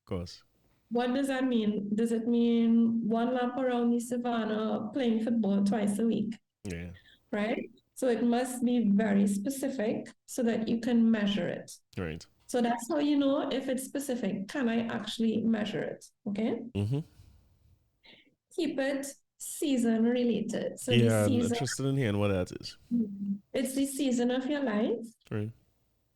of course. What does that mean? Does it mean one lap around the savannah playing football twice a week? Yeah. Right? So it must be very specific so that you can measure it. Right. So that's how you know if it's specific. Can I actually measure it? Okay. Mm-hmm. Keep it season related. So the Yeah, I'm season, interested in hearing what that is. it's the season of your life. Right.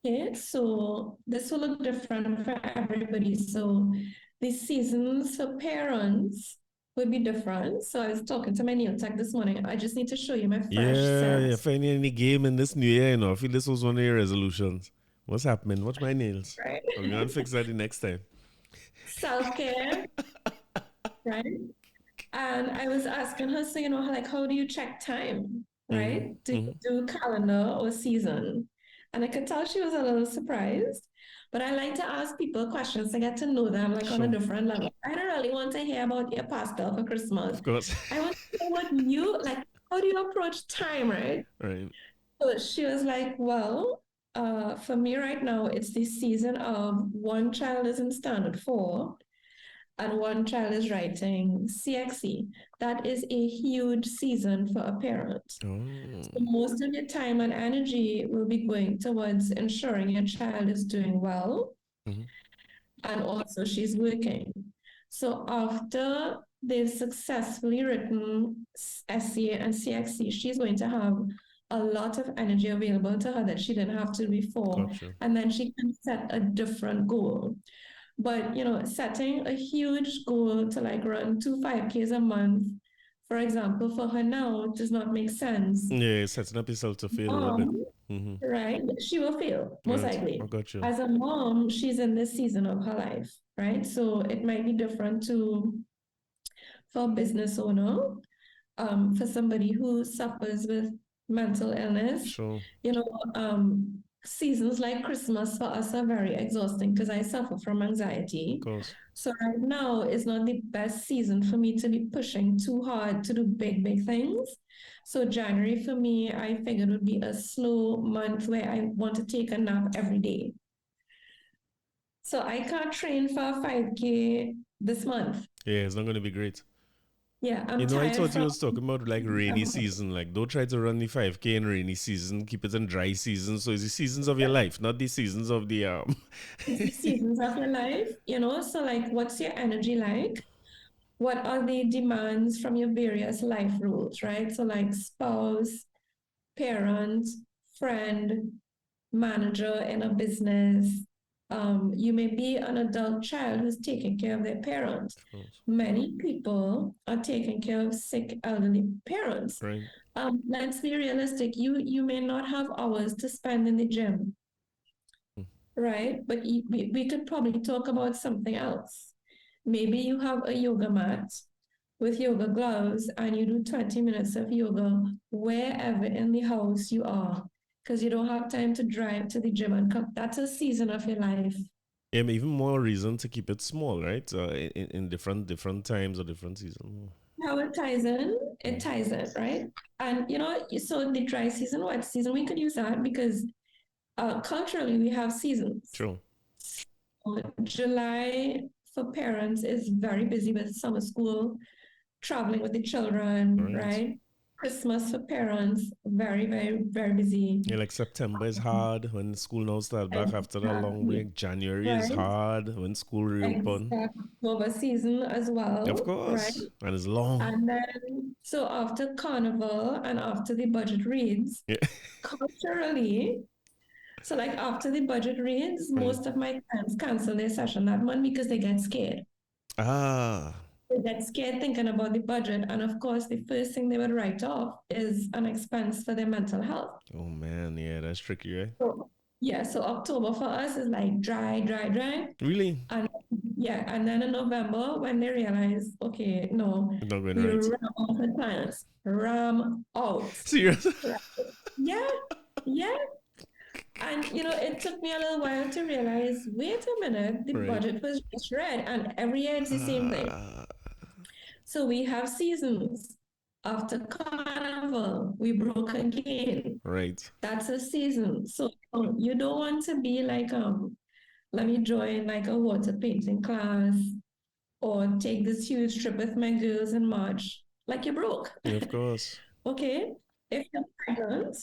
Okay. So this will look different for everybody. So the seasons for parents would be different. So I was talking to my nail tech this morning. I just need to show you my fresh Yeah, set. you're finding any game in this new year, I feel this was one of your resolutions. What's happening? Watch my nails. Right. I'm going to fix that the next time. Self-care, right? And I was asking her, so, like, how do you check time, Mm-hmm. right? Do Mm-hmm. you do calendar or season? And I could tell she was a little surprised. But I like to ask people questions to get to know them, like, on a Sure. different level. I don't really want to hear about your pastel for Christmas. Of course. I want to know what you, like, how do you approach time, right? Right. So she was like, well, for me right now, it's the season of one child is in standard four and one child is writing CXE. That is a huge season for a parent. Oh. So most of your time and energy will be going towards ensuring your child is doing well Mm-hmm. and also she's working. So after they've successfully written SCA and CXC, she's going to have a lot of energy available to her that she didn't have to before. Gotcha. And then she can set a different goal. But setting a huge goal to like run 2 5Ks a month, for example, for her now does not make sense. Yeah, setting up yourself to fail a little bit. Mom, Mm-hmm. right? She will fail, most Right. likely. I got you. As a mom, she's in this season of her life, right? So it might be different to for a business owner, for somebody who suffers with mental illness. Sure. Seasons like Christmas for us are very exhausting because I suffer from Of anxiety. course. So right now is not the best season for me to be pushing too hard to do big, big things. So January for me, I figured would be a slow month where I want to take a nap every day. So I can't train for a 5K this month. Yeah, it's not going to be great. Yeah, I'm I tired thought you from was talking about like rainy season. Like, don't try to run the 5K in rainy season. Keep it in dry season. So it's the seasons of your life, not the seasons of the it's the seasons of your life. So like what's your energy like? What are the demands from your various life roles, right? So like spouse, parent, friend, manager in a business. You may be an adult child who's taking care of their parents. Of course. Many people are taking care of sick elderly parents. Right. Let's be realistic. You may not have hours to spend in the gym, Mm. right? But we could probably talk about something else. Maybe you have a yoga mat with yoga gloves and you do 20 minutes of yoga wherever in the house you are because you don't have time to drive to the gym and come. That's a season of your life. Yeah, even more reason to keep it small, right? In different times or different seasons. How it ties in, it Mm. ties in, right? And so the dry season, wet season, we could use that because Culturally, we have seasons. True. July for parents is very busy with summer school, traveling with the All children, right. right? Christmas for parents, very, very, very busy. Yeah, like September is hard when school now start back after the long Exactly, break. January is right? hard when school reopen. Exact October season as Of well, right? course. And it's long. And then, so after Carnival and after the budget reads, Yeah. culturally, so like after the budget reads, Right. most of my clients cancel their session that month because they get scared. Ah. They get scared thinking about the budget. And of course, the first thing they would write off is an expense for their mental health. Oh man, yeah, that's tricky, right? So, yeah, so October for us is like dry, dry, dry. Really? And yeah, and then in November, when they realize, okay, no, Not going we right. ram out the clients, ram out. Serious? Right. Yeah, yeah. And it took me a little while to realize, wait a minute, the Right. budget was just read, and every year it's the same thing. Ah, So we have seasons. After Carnival, we broke again. right. That's a season. So you don't want to be like, let me join like a water painting class or take this huge trip with my girls in March. Like you're broke. Yeah, of course. Okay. If you're pregnant,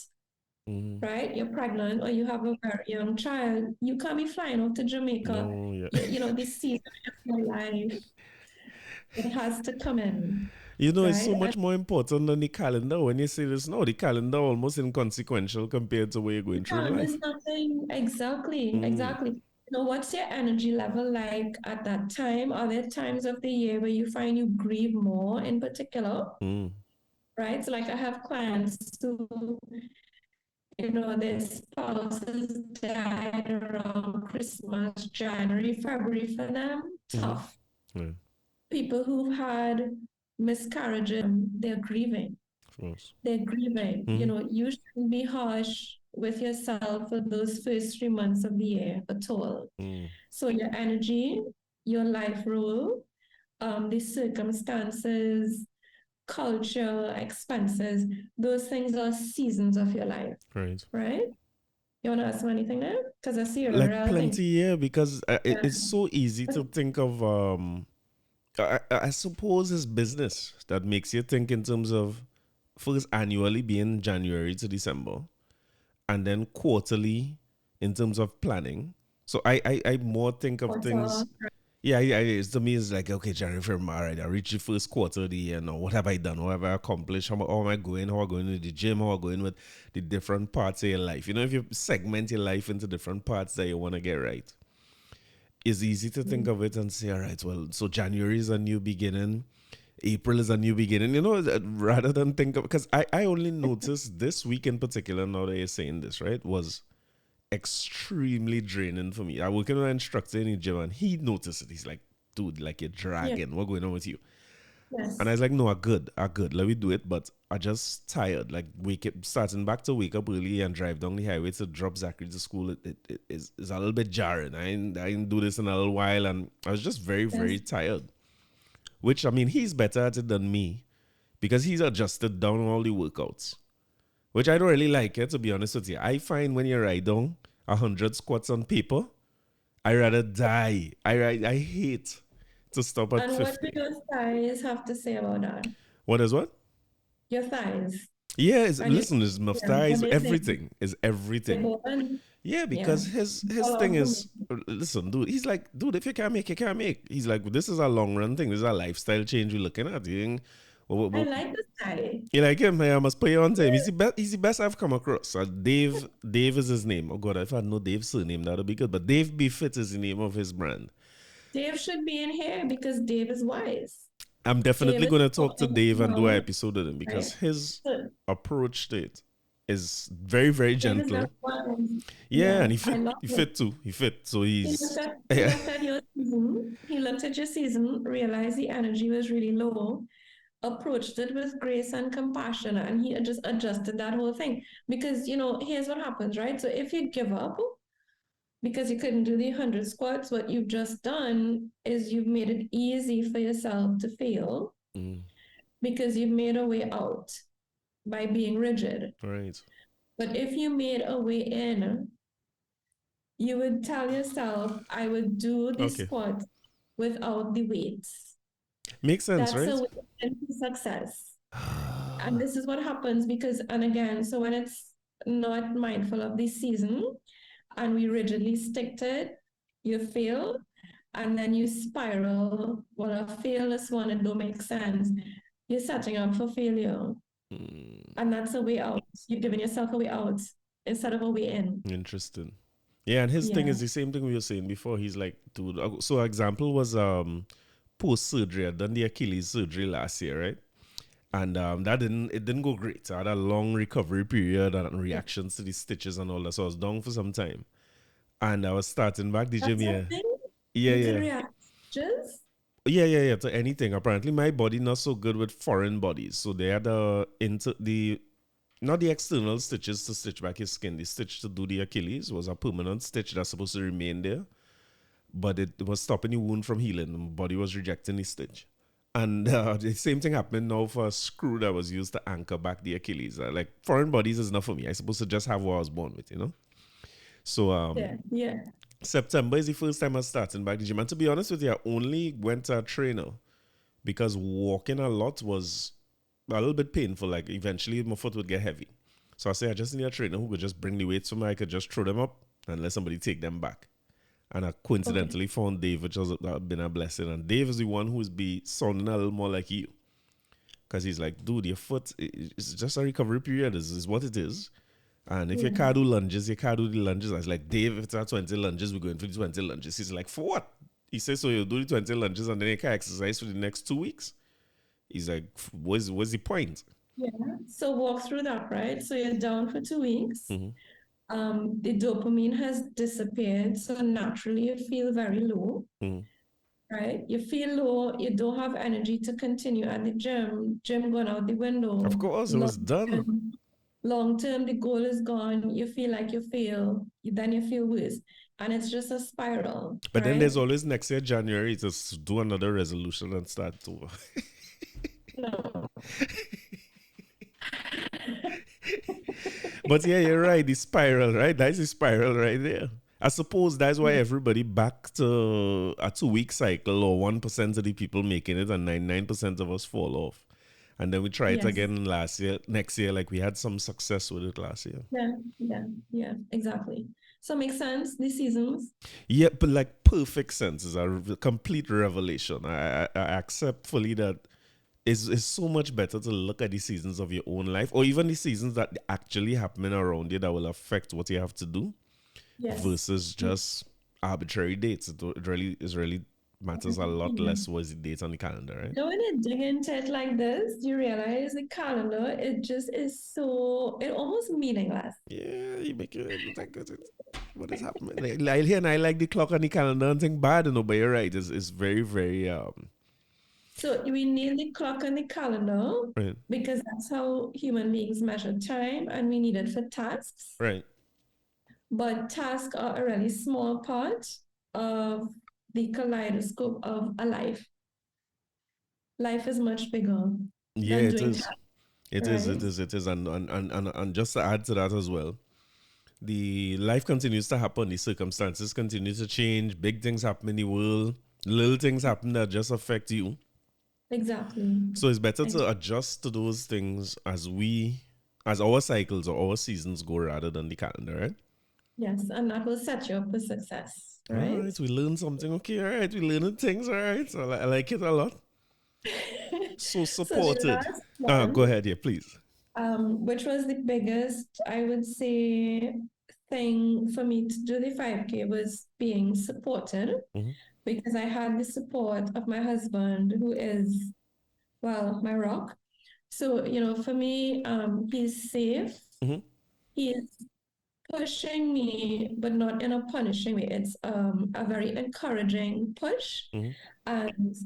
Mm-hmm. right? You're pregnant or you have a very young child, you can't be flying out to Jamaica. No, yeah. This season of your life, it has to come in, It's so right? And much more important than the calendar. When you say this now, the calendar almost inconsequential compared to what you're the going through in calendar is life. nothing. Exactly, Mm, exactly. What's your energy level like at that time? Are there times of the year where you find you grieve more in particular? mm, Right? So like I have clients who, their spouses died around Christmas, January, February for them. mm-hmm. Tough. Yeah, People who've had miscarriages, they're grieving. of course. They're grieving. Mm-hmm. You shouldn't be harsh with yourself for those first 3 months of the year at all. Mm, So your energy, your life role, the circumstances, culture, expenses, those things are seasons of your life, right. right? You want to ask me anything there? Because I see you're a Like real thing. plenty, yeah, because Yeah. it's so easy to think of. I suppose it's business that makes you think in terms of first annually being January to December, and then quarterly in terms of planning. So I more think of Quarter, things. Yeah, yeah, it's to me it's like okay, January, February, all right, I reach the first quarter of the year now. What have I done? What have I accomplished? How am I going? How am I going to the gym? How am I going with the different parts of your life? If you segment your life into different parts that you want to get right, it's easy to think of it and say, all right, well, so January is a new beginning. April is a new beginning, rather than think of, because I only noticed this week in particular, now that you're saying this, right, was extremely draining for me. I work with an instructor in the gym and he noticed it. He's like, dude, like you're yeah, dragging. What going on with you? And I yes, was like, no, I good. Let me do it. But I just tired. Like starting back to wake up early and drive down the highway to drop Zachary to school. It is a little bit jarring. I didn't do this in a little while, and I was just very, yes. very tired. Which I mean, he's better at it than me because he's adjusted down all the workouts, which I don't really like it, to be honest with you. I find when you write down 100 squats on paper, I rather die. I hate to stop at And what do 50. your thighs have to say about that? What is what? Your thighs. Yeah, And you, listen, his yeah, what thighs, they say? everything is They everything. both, and Yeah, yeah, because his all thing out for is, me. listen, dude. He's like, dude, if you can't make, you can't make. He's like, this is a long run thing. This is a lifestyle change we're looking at. You think, I like the thigh. you like him? Hey, I must pay you on time. He's the best. He's the best I've come across. Dave is his name. Oh God, if I had no Dave's surname, that'd be good. But Dave B Fit is the name of his brand. Dave should be in here because Dave is wise. I'm Dave definitely is going to talk to talking Dave and do an about, episode with him because right? his So approach to it is very, very Dave is very gentle. wise. Yeah, and Yeah, he I fit. love He it. fit too. He fit. So He looked he's at he looked at your season. He looked at your season, realized the energy was really low, approached it with grace and compassion, and he just adjusted that whole thing. Because here's what happens, right? So if you give up because you couldn't do the 100 squats, what you've just done is you've made it easy for yourself to fail mm, because you've made a way out by being rigid. right. But if you made a way in, you would tell yourself, I would do the Okay. squat without the weights. Makes sense, That's a right? way into success. And this is what happens because, and again, so when it's not mindful of the season and we rigidly stick to it, you fail and then you spiral. Well, a fail is one, it don't make sense. You're setting up for failure. Hmm, And that's a way out. You're giving yourself a way out instead of a way in. interesting. Yeah, and his thing Yeah. is the same thing we were saying before. He's like, dude. So example was post surgery. I done the Achilles surgery last year, right? And that didn't go great. I had a long recovery period and Yeah. reactions to the stitches and all that. So I was down for some time, and I was starting back the gym. That's Yeah, something yeah, you could yeah. react just. Yeah. To anything. Apparently, my body not so good with foreign bodies. So they had into the not the external stitches to stitch back his skin. The stitch to do the Achilles was a permanent stitch that's supposed to remain there, but it was stopping the wound from healing. The body was rejecting the stitch. And the same thing happened now for a screw that was used to anchor back the Achilles. Like foreign bodies is not for me. I supposed to just have what I was born with, you know. So Yeah. Yeah. September is the first time I started back the gym. And to be honest with you, I only went to a trainer because walking a lot was a little bit painful. Like eventually my foot would get heavy. So I say I just need a trainer who could just bring the weights for me. I could just throw them up and let somebody take them back. And I Okay. coincidentally found Dave, which has been a blessing. And Dave is the one who's be sounding a little more like you. Because he's like, dude, your foot is just a recovery period. This is what it is. And if you Yeah. can't do lunges, you can't do the lunges. I was like, Dave, if it's at 20 lunges, we're going to do 20 lunges. He's like, for what? He says, so you'll do the 20 lunges and then you can exercise for the next 2 weeks. He's like, what's the point? Yeah. So walk through that, right? So you're down for 2 weeks. Mm-hmm, The dopamine has disappeared. So naturally you feel very low, mm-hmm. right? You feel low, you don't have energy to continue at the gym going out the Of window. course, it Long was done. term, long term, the goal is gone. You feel like you fail, then you feel worse. And it's just a spiral, But then right? there's always next year, January, to do another resolution and start over. No. But yeah, you're right. The spiral, right? That's the spiral right there. I suppose that's why Yeah. everybody back to a 2 week cycle, or 1% of the people making it, and 99% of us fall off. And then we try it Yes. again next year, like we had some success with it last year. Yeah. Yeah. Yeah. Exactly. So makes sense. The seasons. Yeah, but like perfect sense is a complete revelation. I accept fully that it's so much better to look at the seasons of your own life, or even the seasons that actually happening around you that will affect what you have to do, Yes. versus just arbitrary dates. It really matters a lot Yeah. less what is the date on the calendar, right? When you dig into it like this, you realize the calendar, it just is so, it almost meaningless. Yeah, you make it look like what is happening. Like here, and I like the clock on the calendar and think bad, but you're right. It's very, very So we need the clock and the calendar right, because that's how human beings measure time and we need it for tasks. right. But tasks are a really small part of the kaleidoscope of a life. Life is much bigger Yeah, than it doing is. tasks, It is. It right? is. It is. And just to add to that as well, the life continues to happen. The circumstances continue to change. Big things happen in the world. Little things happen that just affect you. Exactly. So it's better Ex- to adjust to those things as our cycles or our seasons go rather than the calendar, right? Yes, and that will set you up for success, All right? right, we learn something. Okay, all right, we learning things. All right, so I like it a lot. So So the supported. last Go one, ahead, yeah, please. which was the biggest, I would say, thing for me to do the 5K was being supported Mm-hmm, because I had the support of my husband, who is, well, my rock. So, for me, he's safe. mm-hmm, He's pushing me, but not in a punishing way. It's a very encouraging push. mm-hmm. And,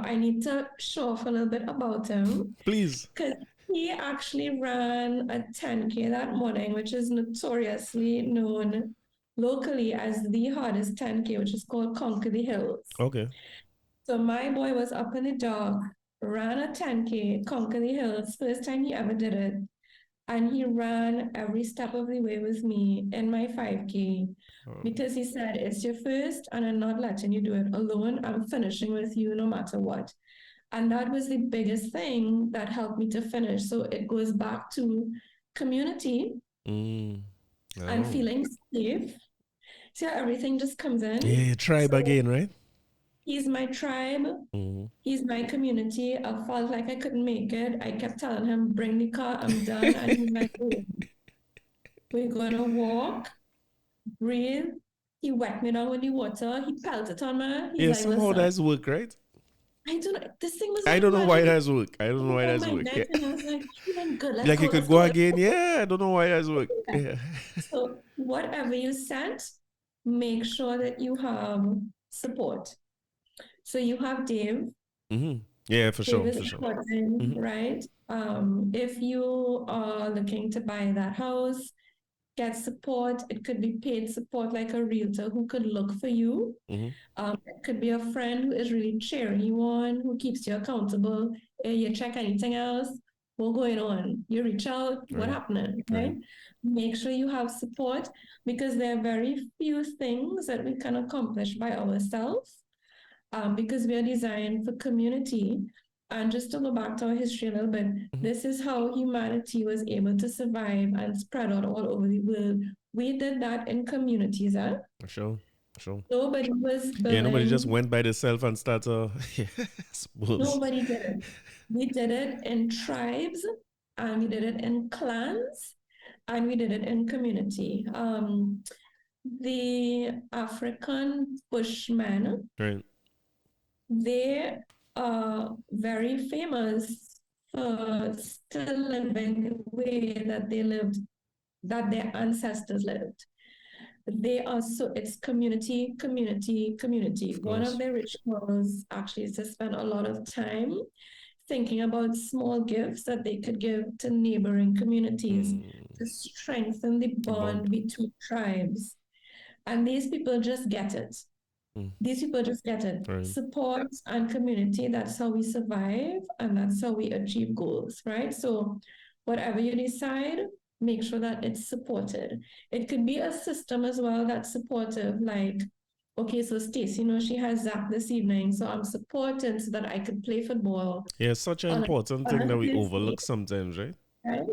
I need to show off a little bit about him Please. because he actually ran a 10K that morning, which is notoriously known locally as the hardest 10K, which is called Conquer the Hills. Okay. So my boy was up in the dark, ran a 10K, Conquer the Hills, first time he ever did it. And he ran every step of the way with me in my 5K Oh. because he said, it's your first, and I'm not letting you do it alone. I'm finishing with you no matter what. And that was the biggest thing that helped me to finish. So it goes back to community Mm. and Oh. feeling safe. So everything just comes in. Yeah, tribe So again, right? he's my tribe. Mm-hmm. He's my community. I felt like I couldn't make it. I kept telling him, bring the car, I'm done. And he's like, oh, we're gonna walk, breathe. He wet me down with the water. He pelted on me. He's Yeah, like, somehow listen, that's work, right? I don't know. This thing was I like don't know why running that's work. I don't know why over that's my work. Yeah. neck. And I was like, feeling good. Let's Like go, you could let's go go, let's again. go. Yeah, I don't know why that's work. Yeah. Yeah. So whatever you set, make sure that you have support. So you have Dave. Mm-hmm. Yeah, for Dave sure, is for sure. supporting, Mm-hmm. right? If you are looking to buy that house, get support. It could be paid support, like a realtor who could look for you. Mm-hmm. It could be a friend who is really cheering you on, who keeps you accountable. You check anything else, what's going on? You reach out, what Right. happening, right? Right. Make sure you have support because there are very few things that we can accomplish by ourselves because we are designed for community. And just to go back to our history a little bit, Mm-hmm. this is how humanity was able to survive and spread out all over the world. We did that in communities. Huh? For sure. For sure. Nobody was Yeah, nobody just building, went by themselves and started. Yeah, I suppose. nobody did it. We did it in tribes, and we did it in clans, and we did it in community. The African Bushmen, Right. they are very famous for still living the way that they lived, that their ancestors lived. They are so, it's community, community, community. Of One of course. their rituals actually is to spend a lot of time thinking about small gifts that they could give to neighboring communities Mm. to strengthen the A bond. bond between tribes. And these people just get it. Mm. These people just get it. Right. Support and community, that's how we survive and that's how we achieve goals, right? So, whatever you decide, make sure that it's supported. It could be a system as well that's supportive, like, okay, so Stacey, she has Zach this evening, so I'm supporting so that I could play football Yeah, it's such an on important thing a that we Thursday, overlook sometimes, right? right?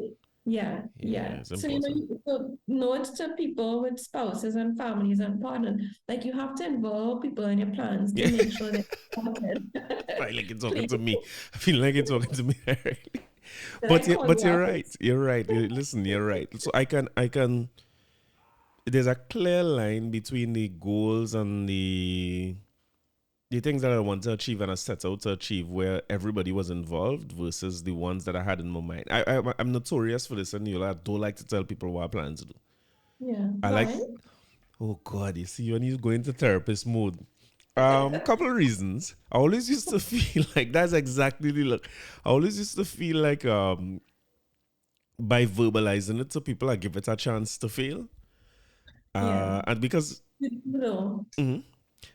Yeah, Yeah, yeah. it's So, important. so note to people with spouses and families and partners, like you have to involve people in your plans to Yeah. make sure they're supported. I feel like you're talking Please, to me. I feel like you're talking to me directly. did But I yeah, call but you you're out? right. You're right. Listen, you're right. So I can. There's a clear line between the goals and the things that I want to achieve and I set out to achieve, where everybody was involved, versus the ones that I had in my mind. I'm notorious for this, and I don't like to tell people what I plan to do. Yeah. I like. Why? Oh God, you see, when you go into therapist mode. Couple of reasons. I always used to feel like that's exactly the look. I always used to feel like by verbalizing it to people, I give it a chance to fail. Yeah. And because No. mhm.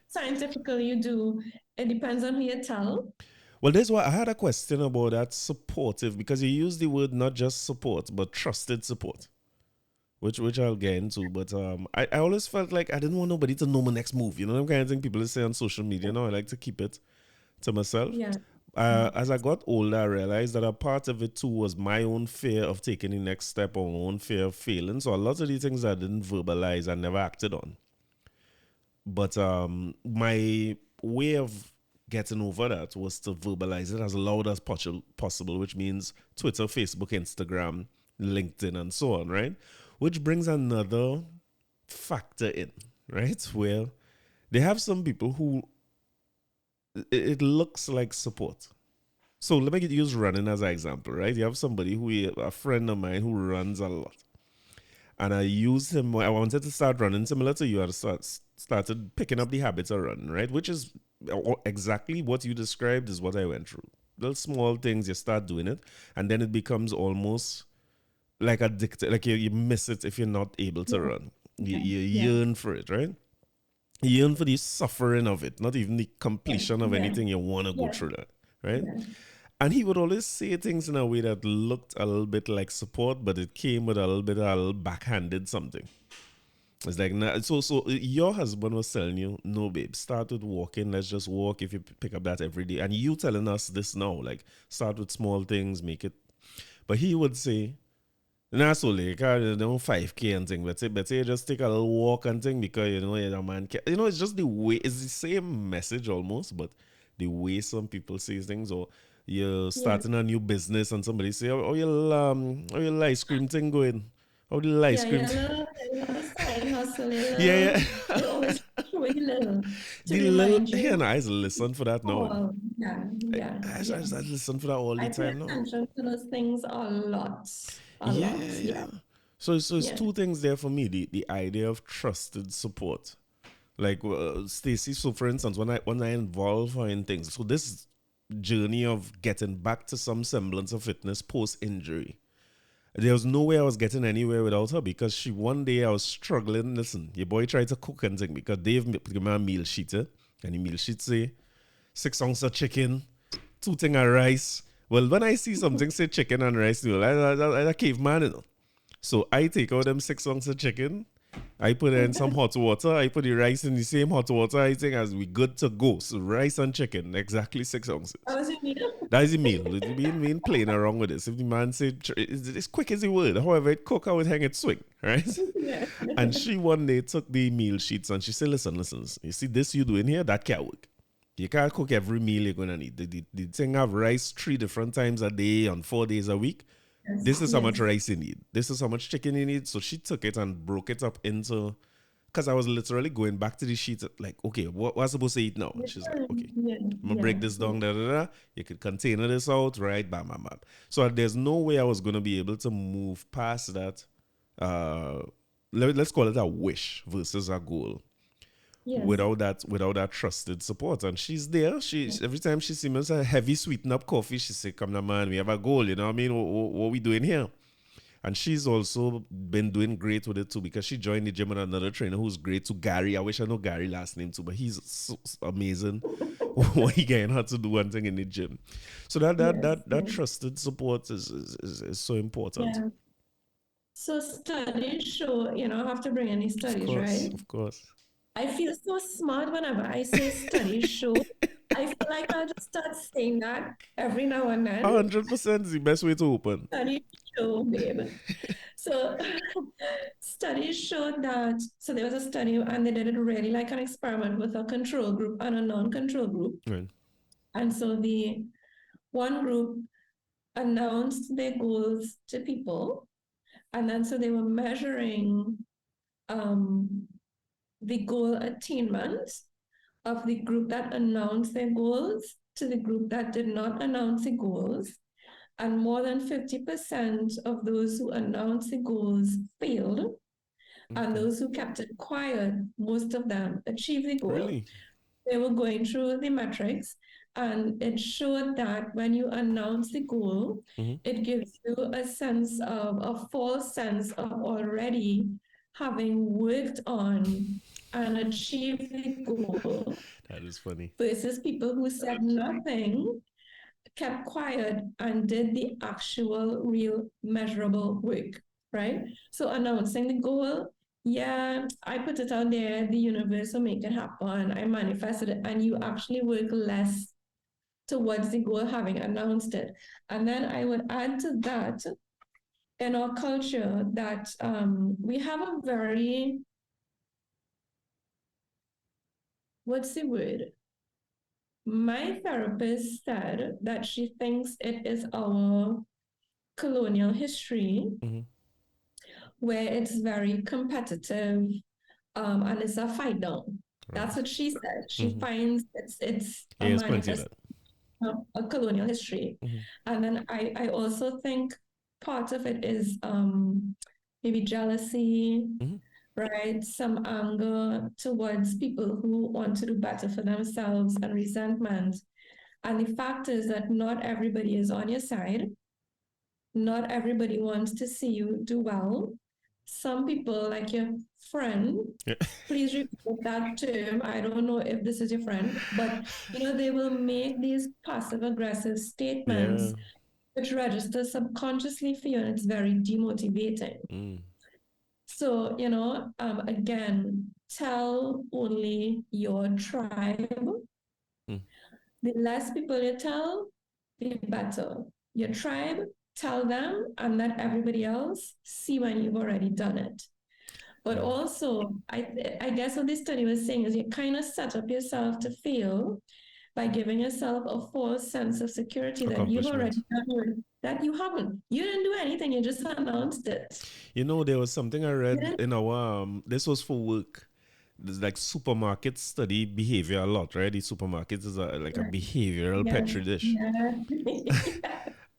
Scientifically, you do. It depends on who you tell. Well, that's why I had a question about that supportive, because you use the word not just support but trusted support, which I'll get into. But I always felt like I didn't want nobody to know my next move. You know, the kind of thing people say on social media. Now I like to keep it to myself. Yeah. As I got older, I realized that a part of it too was my own fear of taking the next step or my own fear of failing. So a lot of the things I didn't verbalize, I never acted on. But my way of getting over that was to verbalize it as loud as possible, which means Twitter, Facebook, Instagram, LinkedIn, and so on, right? Which brings another factor in, right? Where they have some people who it looks like support. So let me use running as an example, right? You have somebody a friend of mine who runs a lot. And I used him. I wanted to start running similar to you. I started picking up the habits of running, right? Which is exactly what you described is what I went through. Little small things, you start doing it, and then it becomes almost like addicted. Like you miss it if you're not able to Yeah. run. Yeah. You Yeah. yearn for it, right? You yearn for the suffering of it, not even the Yeah. completion of Yeah. anything. You want to go Yeah. through that, right? Yeah. And he would always say things in a way that looked a little bit like support, but it came with a little backhanded something. It's like, nah, so your husband was telling you, no, babe, start with walking. Let's just walk. If you pick up that every day, and you telling us this now, like start with small things, make it. But he would say, nah, so like, you know, 5K and thing. But say, you just take a little walk and thing because you know you're a man. You know, it's just the way. It's the same message almost, but the way some people say things, or you're Yeah. starting a new business and somebody say, how your ice cream thing going? How the ice Yeah, cream? your little side hustle, your Yeah, little, yeah. they always throw a little to The little remind here and you. I listen for that now. Oh, yeah, yeah, yeah. I listen for that all the I pay time now. attention to those things a lot. A Yeah, lot. yeah, Yeah. yeah. So it's Yeah. two things there for me. The idea of trusted support. Like Stacy, so for instance, when I involve her in things, so this journey of getting back to some semblance of fitness post injury, there was no way I was getting anywhere without her because she one day I was struggling. Listen, your boy tried to cook and thing because Dave give me a meal sheet, and the meal sheet say 6 ounces of chicken, two thing of rice. Well, when I see something say chicken and rice, you know, I a caveman, you know. So I take out them 6 ounces of chicken. I put in some hot water. I put the rice in the same hot water. I think as we good to go. So rice and chicken, exactly 6 ounces. That was your meal? That is the meal. We ain't playing around with this. If the man said it's quick as the word, however it cook, I would hang it swing, right? Yeah. And she one day took the meal sheets and she said, listen, you see this you doing here, that can't work. You can't cook every meal you're gonna need. The thing have rice 3 different times a day on 4 days a week. Yes. This is how much Yes. rice you need. This is how much chicken you need. So she took it and broke it up into, because I was literally going back to the sheet like, okay, what am I supposed to eat now? And she's like, okay, Yeah. I'm gonna Yeah. break this down, da da da. You could container this out, right? Bam, bam, bam. So there's no way I was gonna be able to move past that. Uh, let's call it a wish versus a goal Yes. without that trusted support. And she's there. Every time she sees me a heavy sweeten up coffee, she say, "Come now, man, we have a goal. You know what I mean? What we doing here?" And she's also been doing great with it too because she joined the gym with another trainer who's great to Gary. I wish I know Gary last name too, but he's so amazing what he getting her to do one thing in the gym. So Yes. that trusted support is so important. Yeah. So studies show, I have to bring any studies, right? Of course. I feel so smart whenever I say studies show. I feel like I'll just start saying that every now and then. 100% is the best way to open. Studies show, babe. So studies showed that, so there was a study and they did it really like an experiment with a control group and a non-control group. Right. And so the one group announced their goals to people. And then so they were measuring um, the goal attainment of the group that announced their goals to the group that did not announce the goals. And more than 50% of those who announced the goals failed. And Okay. those who kept it quiet, most of them achieved the goal. Really? They were going through the metrics, and it showed that when you announce the goal, Mm-hmm. it gives you a false sense of already having worked on and achieved the goal That is funny. versus people who said nothing, kept quiet, and did the actual, real, measurable work, right? So announcing the goal, yeah, I put it out there, the universe will make it happen. I manifested it, and you actually work less towards the goal having announced it. And then I would add to that in our culture that we have a very, what's the word? My therapist said that she thinks it is our colonial history Mm-hmm. where it's very competitive and it's a fight down. Right. That's what she said. She Mm-hmm. finds it's a Yeah, it's plenty of manifest that. of a colonial history. Mm-hmm. And then I also think part of it is maybe jealousy, Mm-hmm. right? Some anger towards people who want to do better for themselves and resentment. And the fact is that not everybody is on your side. Not everybody wants to see you do well. some people, like your friend, Yeah. please repeat that term. I don't know if this is your friend, but they will make these passive aggressive Yeah. statements which register subconsciously for you, and it's very demotivating. Mm. So, again, tell only your tribe. Mm. The less people you tell, the better. Your tribe, tell them, and let everybody else see when you've already done it. But Mm. also, I guess what this study was saying is you kind of set up yourself to fail by giving yourself a false sense of security that you've Accomplishments. already done, that you haven't. You didn't do anything, you just announced it. There was something I You read didn't, in our this was for work. There's like supermarkets study behavior a lot, right? The supermarkets is like a behavioral yes, petri dish. yes,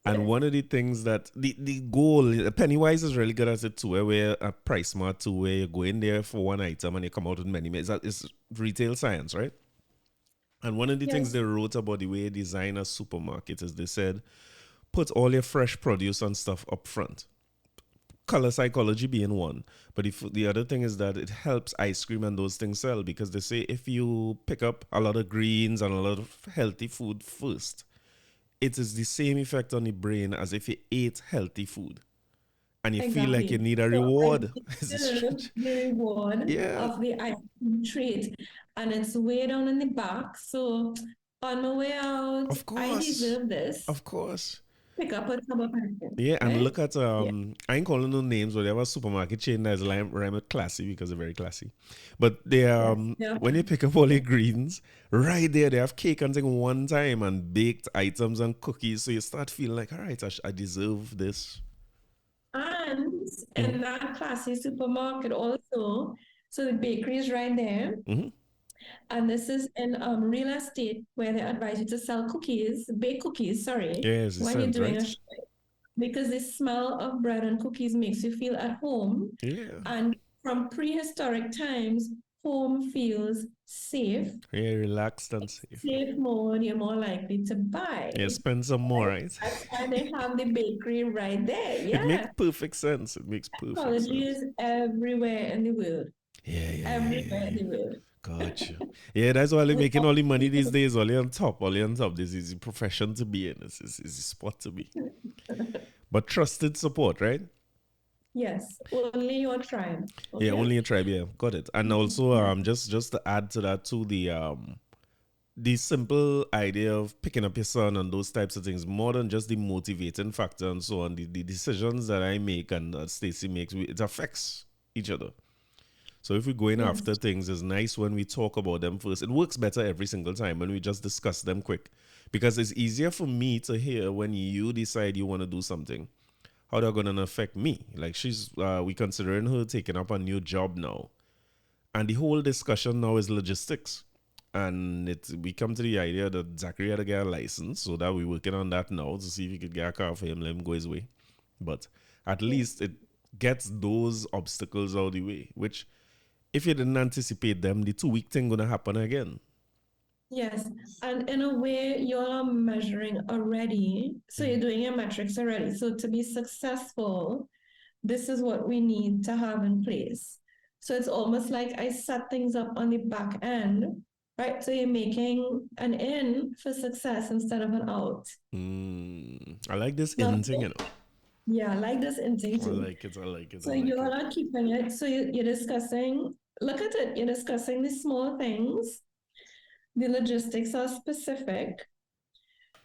And yes, one of the things that the goal, Pennywise is really good at it too, where a price smart too, where you go in there for one item and you come out with many. It's retail science, right? And one of the things yes, they wrote about the way they design a supermarket is they said, put all your fresh produce and stuff up front. Color psychology being one. But if the other thing is that it helps ice cream and those things sell because they say if you pick up a lot of greens and a lot of healthy food first, it is the same effect on the brain as if you ate healthy food and you feel like you exactly. need a So I reward. It's a deserve strange. the reward Yeah, of the ice cream treat, and it's way down in the back. So on my way out, of I course. deserve this. Of course. Pick up a tub of ice cream, Yeah, and right? look at Yeah. I ain't calling no names, but they have a supermarket chain that's rhyme with classy because they're very classy. But they Yes. Yeah. when you pick up all your greens, right there they have cake and thing one time and baked items and cookies, so you start feeling like, all right, I deserve this. And Mm-hmm. in that classy supermarket also, so the bakery is right there. Mm-hmm. And this is in real estate where they advise you to sell cookies, bake cookies, sorry, Yes, it when you're sounds doing right. because the smell of bread and cookies makes you feel at home. Yeah, And from prehistoric times, home feels safe. yeah, relaxed and safe. Safe mode, you're more likely to buy. Yeah, spend some more, Right? right? That's why they have the bakery right there. It makes Yeah. perfect sense. It makes perfect Psychology sense. is everywhere in the world. Yeah, yeah, yeah, yeah, Everywhere in yeah. the world. Gotcha. Yeah, that's why they're We making all all the money need these days. All on top, all on top. This is the profession to be in. This is the spot to be. to- But trusted support, right? Yes, only your tribe. Yeah, Okay? only a tribe. Yeah, got it. And also, Yeah. just to add to that too, the simple idea of picking up your son and those types of things, more than just the motivating factor and so on. The decisions that I make and that Stacy makes, it affects each other. So if we're going Yes. after things, it's nice when we talk about them first. It works better every single time when we just discuss them quick. Because it's easier for me to hear when you decide you want to do something. How they're gonna affect me. Like we considering her taking up a new job now. And the whole discussion now is logistics. And we come to the idea that Zachary had to get a license, so that we're working on that now to see if he could get a car for him, let him go his way. But at least it gets those obstacles out of the way, which if you didn't anticipate them, the 2 week thing gonna happen again. Yes. And in a way, you're measuring already. So you're Mm. doing your metrics already. So to be successful, this is what we need to have in place. So it's almost like I set things up on the back end, right? So you're making an in for success instead of an out. I like this Not, in thing, you know. yeah, I like this ending I too. like it. I like it. I So like you're it. not keeping it. So you're discussing, look at it, you're discussing the small things. The logistics are specific.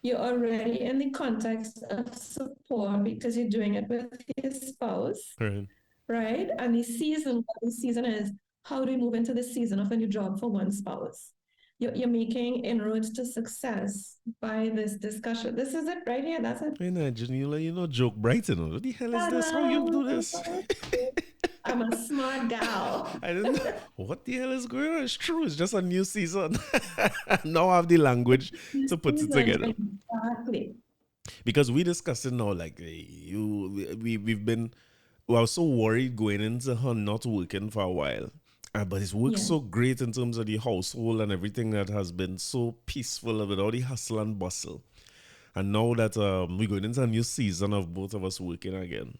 You're already in the context of support because you're doing it with your spouse, Right. right? And what the season is, how do we move into the season of a new job for one spouse? You're making inroads to success by this discussion. This is it right here. That's it. Hey, nah, Janila, joke Brighton. What the hell is this? How you do this? Ta-da! I'm a smart gal. I didn't know. What the hell is going on? It's true. It's just a new season. Now I have the language This to put it season, together. exactly. Because we discussing now, like we've been. Well, I was so worried going into her not working for a while. But it's worked Yeah. so great in terms of the household and everything that has been so peaceful with all the hustle and bustle. And now that we're going into a new season of both of us working again.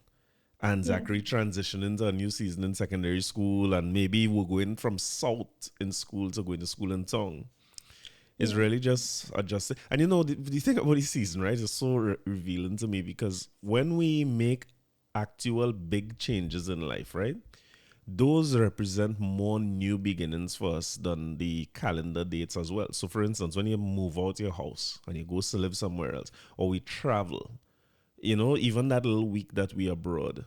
and Yeah. Zachary transitioning to a new season in secondary school, and maybe we're going from south in school to going to school in town. It's Yeah. really just adjusting. And you know, the thing about this season, right, is so revealing to me because when we make actual big changes in life, right, those represent more new beginnings for us than the calendar dates as well. So, for instance, when you move out your house and you go to live somewhere else, or we travel, you know, even that little week that we abroad.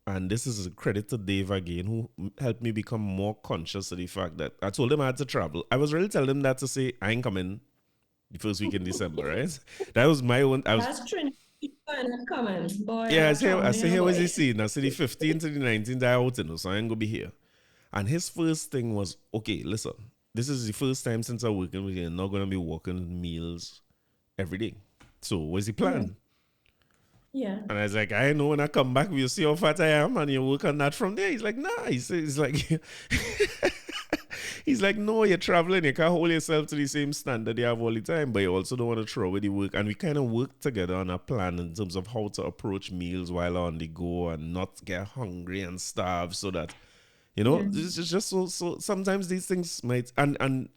And this is a credit to Dave again, who helped me become more conscious of the fact that I told him I had to travel. I was really telling him that to say, I ain't coming the first week in December, right? That was my own. I was, That's Trinity kind of comments. Boy, yeah, I'm I traveling, say, a here was he boy. saying? I said the 15th to the 19th, I out, you know, so I ain't gonna be here. And his first thing was, okay, listen, this is the first time since I'm working with you, I'm not gonna be working meals every day. So what's the Yeah. plan? Yeah. And I was like, I know when I come back, we'll see how fat I am, and you work on that from there. He's like, nah. He's like, he's like, no, you're traveling. You can't hold yourself to the same standard you have all the time, but you also don't want to throw away the work. And we kind of work together on a plan in terms of how to approach meals while on the go and not get hungry and starve, so that you know, Yeah. it's just so. Sometimes these things might and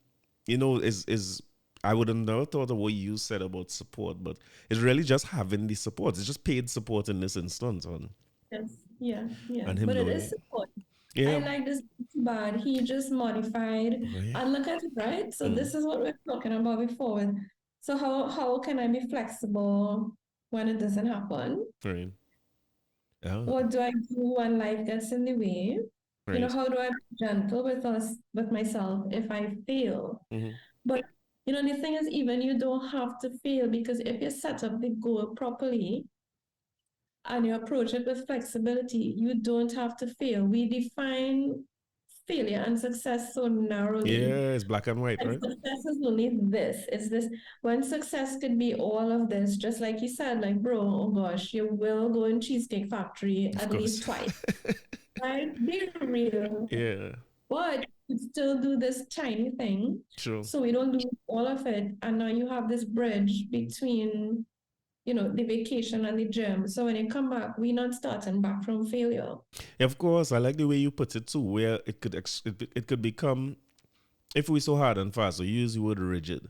you know is I would have never thought of what you said about support, but it's really just having the support. It's just paid support in this instance, Yes. Yeah. Yeah. and him But it knowing is it. support. I Yeah, like this bad. He just modified right. and look at it, right? So Mm, this is what we're talking about before. So how can I be flexible when it doesn't happen? right. Yeah, What do I do when life gets in the way? You know, right. how do I be gentle with myself if I fail? Mm-hmm. But you know, the thing is, even you don't have to fail because if you set up the goal properly and you approach it with flexibility, you don't have to fail. We define failure and success so narrowly. Yeah, it's black and white, And right? success is only this. It's this when success could be all of this, just like you said, like, bro, oh gosh, you will go in Cheesecake Factory Of at least course. twice. Right? Be real. Yeah, But you still do this tiny thing. true. So we don't do all of it. And now you have this bridge between, you know, the vacation and the gym. So when you come back, we're not starting back from failure. Yeah, of course, I like the way you put it too, where it could become, if we so hard and fast, so you use the word rigid,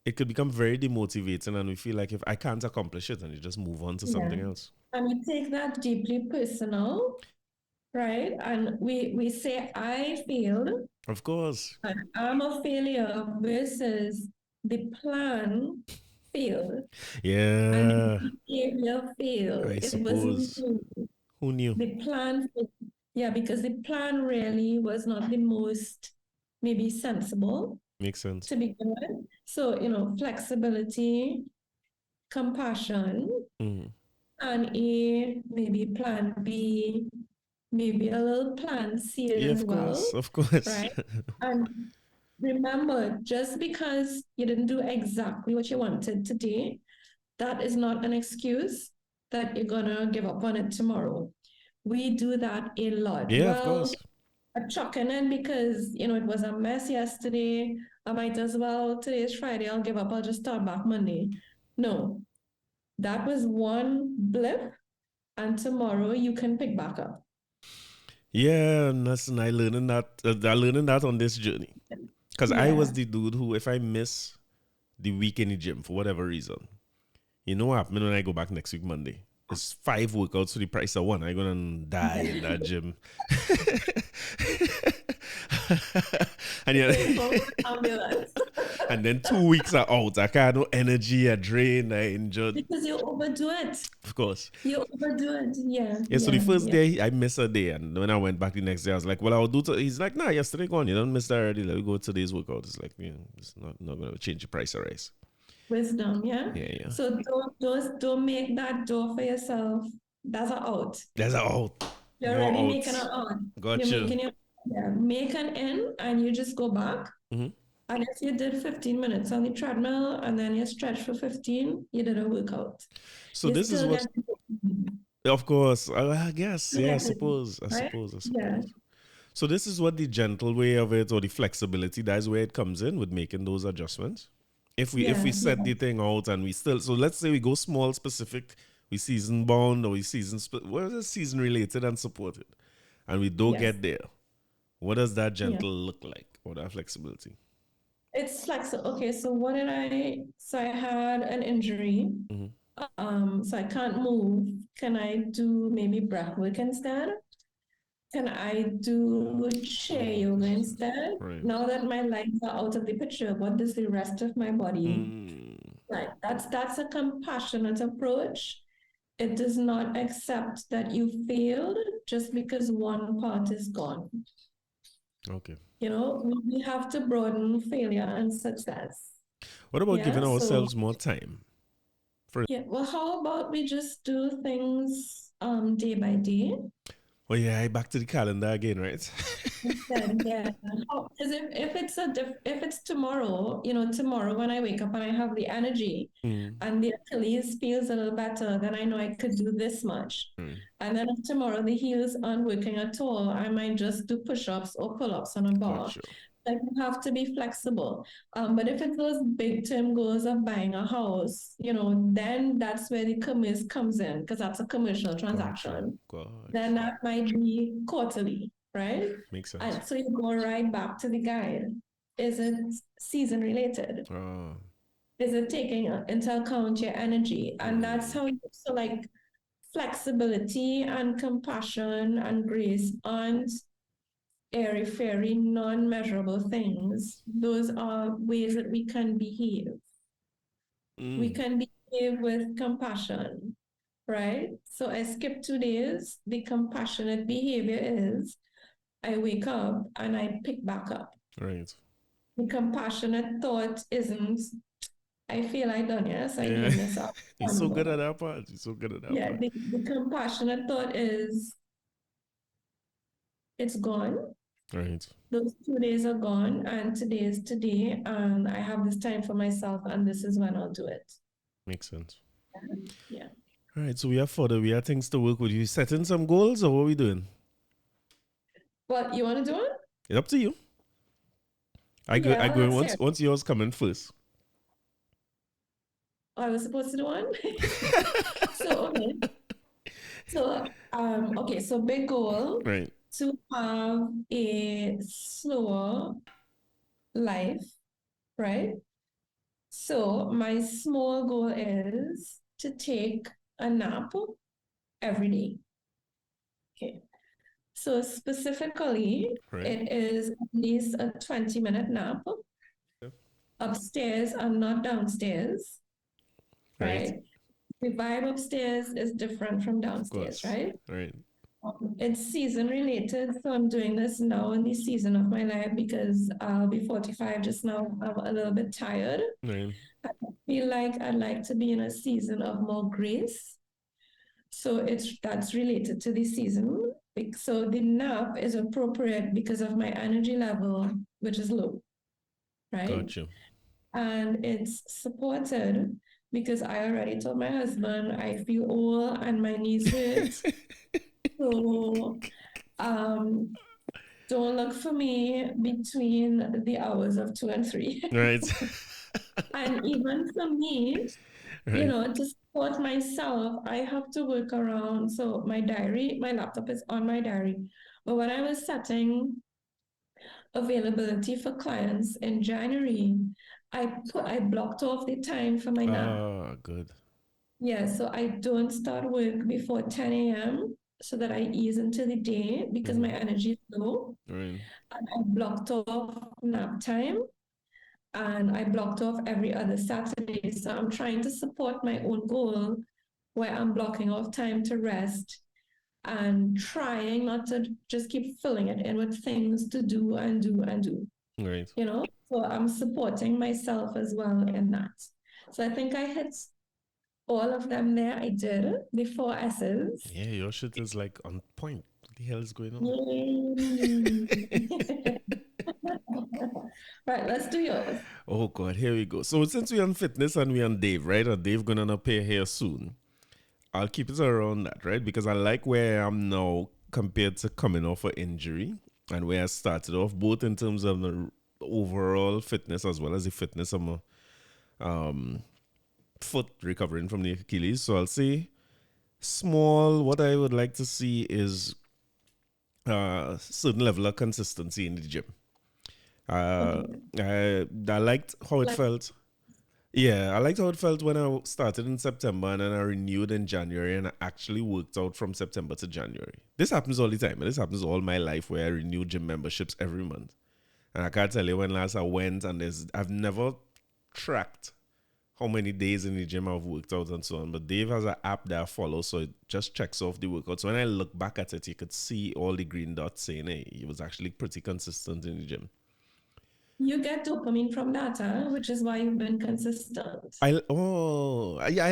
it could become very demotivating, and we feel like if I can't accomplish it, and you just move on to Yeah. something else. And we take that deeply personal, right? And we say, I failed, Of course. and I'm a failure versus the plan failed and Yeah, the behavior failed. I It wasn't suppose. you. Who knew? The plan, yeah, because the plan really was not the most maybe sensible Makes sense. to begin with. So, you know, flexibility, compassion, Mm. and A, maybe plan B, maybe a little plan C Yeah, as of well, course, of course. right? And remember, just because you didn't do exactly what you wanted today, that is not an excuse that you're gonna give up on it tomorrow. We do that a lot. Yeah, of Well, course. I'm chucking in because you know it was a mess yesterday. I might as well, today's Friday, I'll give up, I'll just start back Monday. No, that was one blip, and tomorrow you can pick back up. Yeah, and I learning that on this journey. Because I was Yeah. the dude who, if I miss the week in the gym for whatever reason, you know what happened when I go back next week Monday? It's 5 workouts for the price of one. I'm gonna die in that gym. and yeah, Ambulance. and then 2 weeks are out. I can't no energy, I drain, I injured. Because you overdo it. Of course. You overdo it. Yeah, Yeah, so the yeah, first yeah. day I missed a day, and when I went back the next day, I was like, "Well, I'll do." He's like, "Nah, yesterday gone. You don't miss that already. Let me go to today's workout." It's like, yeah, it's not gonna change the price of rice. Wisdom, yeah. Yeah, yeah. So don't make that door for yourself. That's a out. There's a out, You're more already making an outs. out. You're Gotcha. making your yeah, make an in and you just go back. Hmm. And if you did 15 minutes on the treadmill and then you stretch for 15, you did a workout. So You this is still what, get of course, I guess, you yeah, get it, I right? suppose, I Yeah. suppose. So this is what the gentle way of it, or the flexibility, that's where it comes in with making those adjustments. If we Yeah. set Yeah. the thing out and we still, so let's say we go small, specific We season bound or we season split. What is season related and supported? And we don't Yes. get there. What does that Yeah. gentle look like or that flexibility? It's flexible. Okay, so what did I? So I had an injury. Mm-hmm. So I can't move. Can I do maybe breath work instead? Can I do chair Oh, yoga instead? right. Now that my legs are out of the picture, what does the rest of my body Mm, like? That's a compassionate approach. It does not accept that you failed just because one part is gone. okay. We have to broaden failure and success. What about Yeah. giving So ourselves more time? For yeah. Well, how about we just do things day by day? oh yeah, back to the calendar again, right? Then yeah, because if it's tomorrow, tomorrow when I wake up and I have the energy, mm, and the Achilles feels a little better, then I know I could do this much. right. And then if tomorrow the heels aren't working at all, I might just do push-ups or pull-ups on a bar. Gotcha. Like you have to be flexible. But if it's those big term goals of buying a house, then that's where the commerce comes in because that's a commercial Gotcha. transaction. Then Gotcha. that might be quarterly, right? Makes sense. And so you go right back to the guide. Is it season related? Ah. Is it taking into account your energy? And that's Mm, how so like flexibility and compassion and grace aren't airy fairy, non-measurable things. Those are ways that we can behave. We mm, can behave with compassion, right? So I skip 2 days. The compassionate behavior is I wake up and I pick back up. right. The compassionate thought isn't, I feel I done, yes, I Yeah. blame myself. He's so good at that part. He's so good at that Yeah, part. the compassionate thought is, it's gone. Right. Those 2 days are gone, and today is today, and I have this time for myself, and this is when I'll do it. Makes sense. Yeah. All right. So we have things to work with. You setting some goals or what are we doing? What, you want to do it? It's up to you. I Yeah, go in let's hear it. once yours coming first. I was supposed to do one. So, okay. So big goal Right. to have a slower life, right? So my small goal is to take a nap every day. Okay. So specifically, Right. it is at least a 20-minute nap Yep. upstairs and not downstairs, Right. right? The vibe upstairs is different from Of downstairs, course. right? Right. It's season related, so I'm doing this now in the season of my life because I'll be 45 just now. I'm a little bit tired. Right. I feel like I'd like to be in a season of more grace. So that's related to the season. So the nap is appropriate because of my energy level, which is low, right? Gotcha. And it's supported because I already told my husband I feel old and my knees hurt. So um, don't look for me between the hours of 2 and 3. Right. And even for me, Right. to support myself, I have to work around. So my laptop is on my diary. But when I was setting availability for clients in January, I blocked off the time for my nap. Ah, good. Yeah, so I don't start work before 10 a.m. so that I ease into the day because my Mm-hmm. energy is low. Right. And I blocked off nap time and I blocked off every other Saturday. So I'm trying to support my own goal where I'm blocking off time to rest and trying not to just keep filling it in with things to do and do and do, Right. So I'm supporting myself as well in that. So I think I hit all of them there. I did the 4 S's. Yeah, your shit is like on point. What the hell is going on? Yay. Right, let's do yours. Oh god, here we go. So since we on fitness and we on Dave, right? And Dave gonna appear here soon. I'll keep it around that, right? Because I like where I am now compared to coming off an injury and where I started off, both in terms of the overall fitness as well as the fitness of my foot recovering from the Achilles. So I'll say Small. What I would like to see is certain level of consistency in the gym. Uh, Okay. I liked how it Like felt. Yeah, I liked how it felt when I started in September and then I renewed in January and I actually worked out from September to January. This happens all the time. And this happens all my life where I renew gym memberships every month. And I can't tell you when last I went and I've never tracked how many days in the gym I've worked out and so on. But Dave has an app that I follow, so it just checks off the workouts. So when I look back at it, you could see all the green dots saying, hey, he was actually pretty consistent in the gym. you get dopamine from that, huh? Which is why you've been consistent. I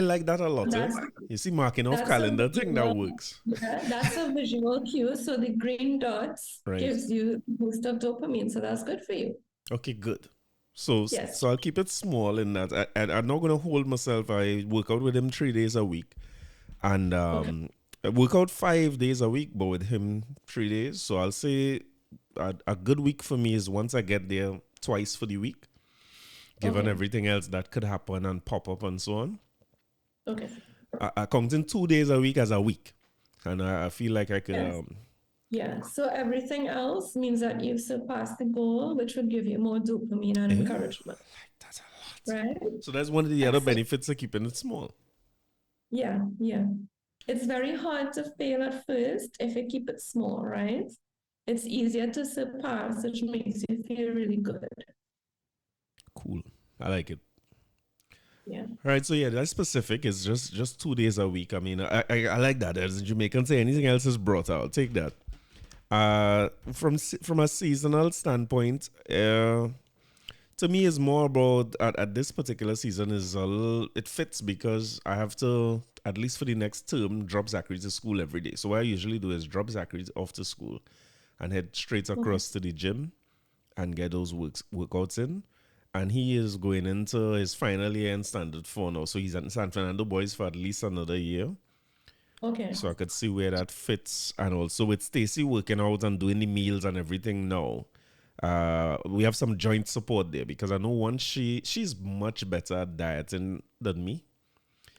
like that a lot. Eh? That's You see, marking off that's a calendar thing that visual, works, yeah, that's a visual cue. So the green dots right? gives you a boost of dopamine. So that's good for you. Okay, good. So Yes. so I'll keep it small in that. I'm not gonna hold myself. I work out with him 3 days a week, and Okay. I work out 5 days a week, but with him 3 days. So I'll say a good week for me is once I get there twice for the week, given Okay. everything else that could happen and pop up and so on. Okay. I count in 2 days a week as a week, and I feel like I could Yes. Yeah. So everything else means that you've surpassed the goal, which would give you more dopamine and yeah, encouragement, that's a lot. right? So that's one of the other Excellent. benefits of keeping it small. Yeah. Yeah. It's very hard to fail at first if you keep it small, right? It's easier to surpass, which makes you feel really good. Cool. I like it. Yeah. All right, so yeah, that's specific. It's just 2 days a week. I mean, I like that. As a Jamaican say, anything else is brought out. Take that. From a seasonal standpoint, to me, is more about at this particular season is it fits because I have to at least for the next term drop Zachary to school every day. So what I usually do is drop Zachary off to school and head straight Okay. across to the gym and get those workouts in. And he is going into his final year in standard four now. So he's at San Fernando Boys for at least another year. Okay. So I could see where that fits. And also with Stacy working out and doing the meals and everything now, we have some joint support there because I know once she's much better at dieting than me.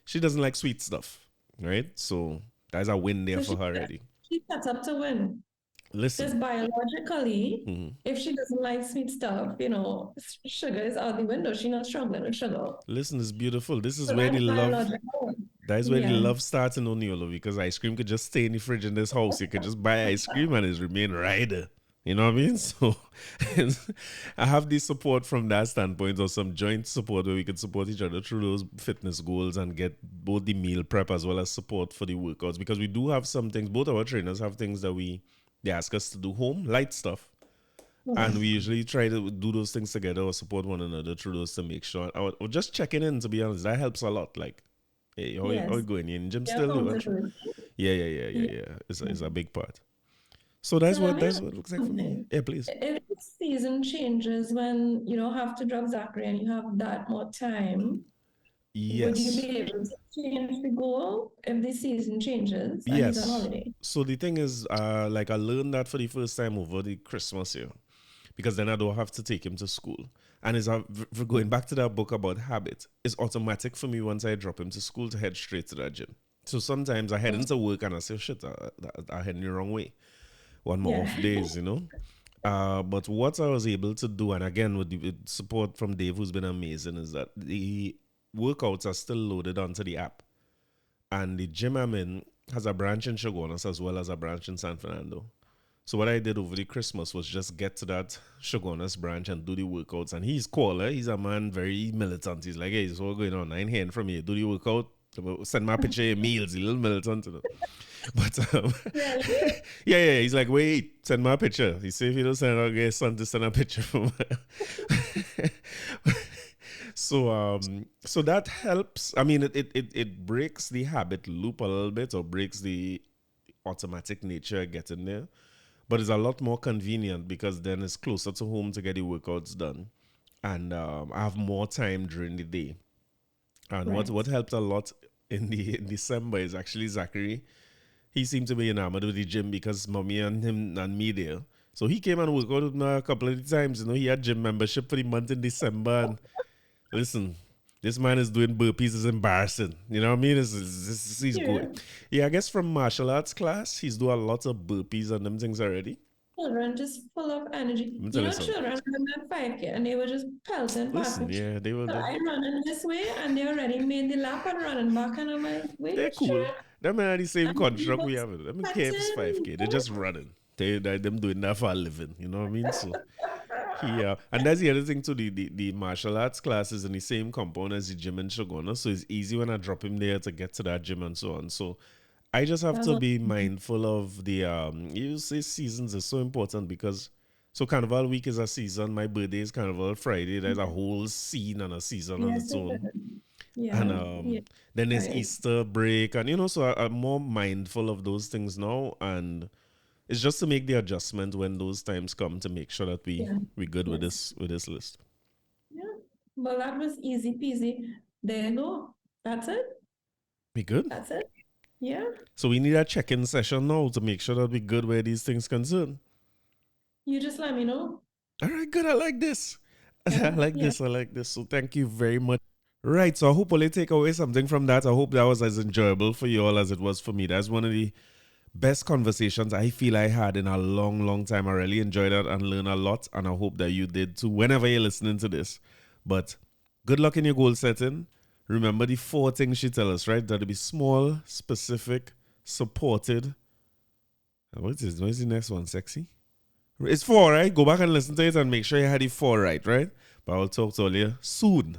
She doesn't like sweet stuff, right? So that's a win there So for her already. she sets up to win. Because Listen, biologically, mhm. if she doesn't like sweet stuff, you know, sugar is out the window. She's not struggling with sugar. Listen, it's beautiful. This is So where the that's love biological. That is where the Yeah. love starts in Neola because ice cream could just stay in the fridge in this house. You could just buy ice cream and it's remain right there. You know what I mean? So I have the support from that standpoint or some joint support where we could support each other through those fitness goals and get both the meal prep as well as support for the workouts because we do have some things, both our trainers have things that they ask us to do home, light stuff. And we usually try to do those things together or support one another through those to make sure. Or just checking in, to be honest, that helps a lot. Like, hey, how you Yes. going? You in gym Yeah, still? You want accountability. yeah. It's a big part. So So let me that's ask what it you looks like for me. something. Yeah, please. If the season changes when you don't have to drop Zachary and you have that more time, would you Yes. be able to change the goal if the season changes and he's on Yes. holiday? So the thing is, like I learned that for the first time over the Christmas year, because then I don't have to take him to school. And going back to that book about habit, it's automatic for me once I drop him to school to head straight to that gym. So sometimes I head Okay. into work and I say, shit, I heading the wrong way. One more Yeah. off days, you know. But what I was able to do, and again with support from Dave, who's been amazing, is that the workouts are still loaded onto the app, and the gym I'm in has a branch in Shogunas as well as a branch in San Fernando. So what I did over the Christmas was just get to that Shogunas branch and do the workouts. And he's cool, eh? He's a man very militant. He's like, hey, it's all going on. I ain't hearing from you. Do the workout. Send my picture of your meals. A little militant, you know. But Really? yeah. He's like, wait, send my picture. He said if you don't send, I'll get son to send a picture from. So that helps. I mean, it breaks the habit loop a little bit, or breaks the automatic nature of getting there. But it's a lot more convenient because then it's closer to home to get the workouts done, and I have more time during the day. And what Right. helped a lot in December is actually Zachary. He seemed to be enamored with the gym because mommy and him and me there. So he came and worked out with me a couple of times. You know, he had gym membership for the month in December. And listen, This man is doing burpees is embarrassing. You know what I mean? He's good. Serious. Yeah, I guess from martial arts class, he's doing a lot of burpees and them things already. Children just full of Let energy. me tell You you know, something. children run that 5K and they were just pelting past Listen, me. yeah, they will. So I run in this way and they already made the lap and running back. And I'm like, wait, They're cool. sure. Them are the same And he construct we was have. I don't care if it's petting. 5K. They're just running. Them doing that for a living. You know what I mean? So yeah, and that's the other thing too. The martial arts class is in the same compound as the gym in Shagona, so it's easy when I drop him there to get to that gym and so on. So I just have That's to what, be mindful of the you say seasons is so important because so Carnival week is a season. My birthday is Carnival Friday. There's a whole scene and a season on yes, its it own. is. And Yeah, yeah, then there's right. Easter break, and you know, so I'm more mindful of those things now, and it's just to make the adjustment when those times come to make sure that Yeah, we good yes. with this list. Yeah. Well, that was easy peasy. There you go. That's it. We good. That's it. Yeah. So we need a check-in session now to make sure that we good where these things concern. You just let me know. All right, good. I like this. I Yeah, like yeah, this. I like this. So thank you very much. Right. So I hope you take away something from that. I hope that was as enjoyable for you all as it was for me. That's one of the best conversations I feel I had in a long, long time. I really enjoyed it and learned a lot, and I hope that you did too whenever you're listening to this. But good luck in your goal setting. Remember the four things she tells us, right? That to be small, specific, supported. What is the next one? Sexy? It's four, right? Go back and listen to it and make sure you had the four right, right? But I'll talk to you soon.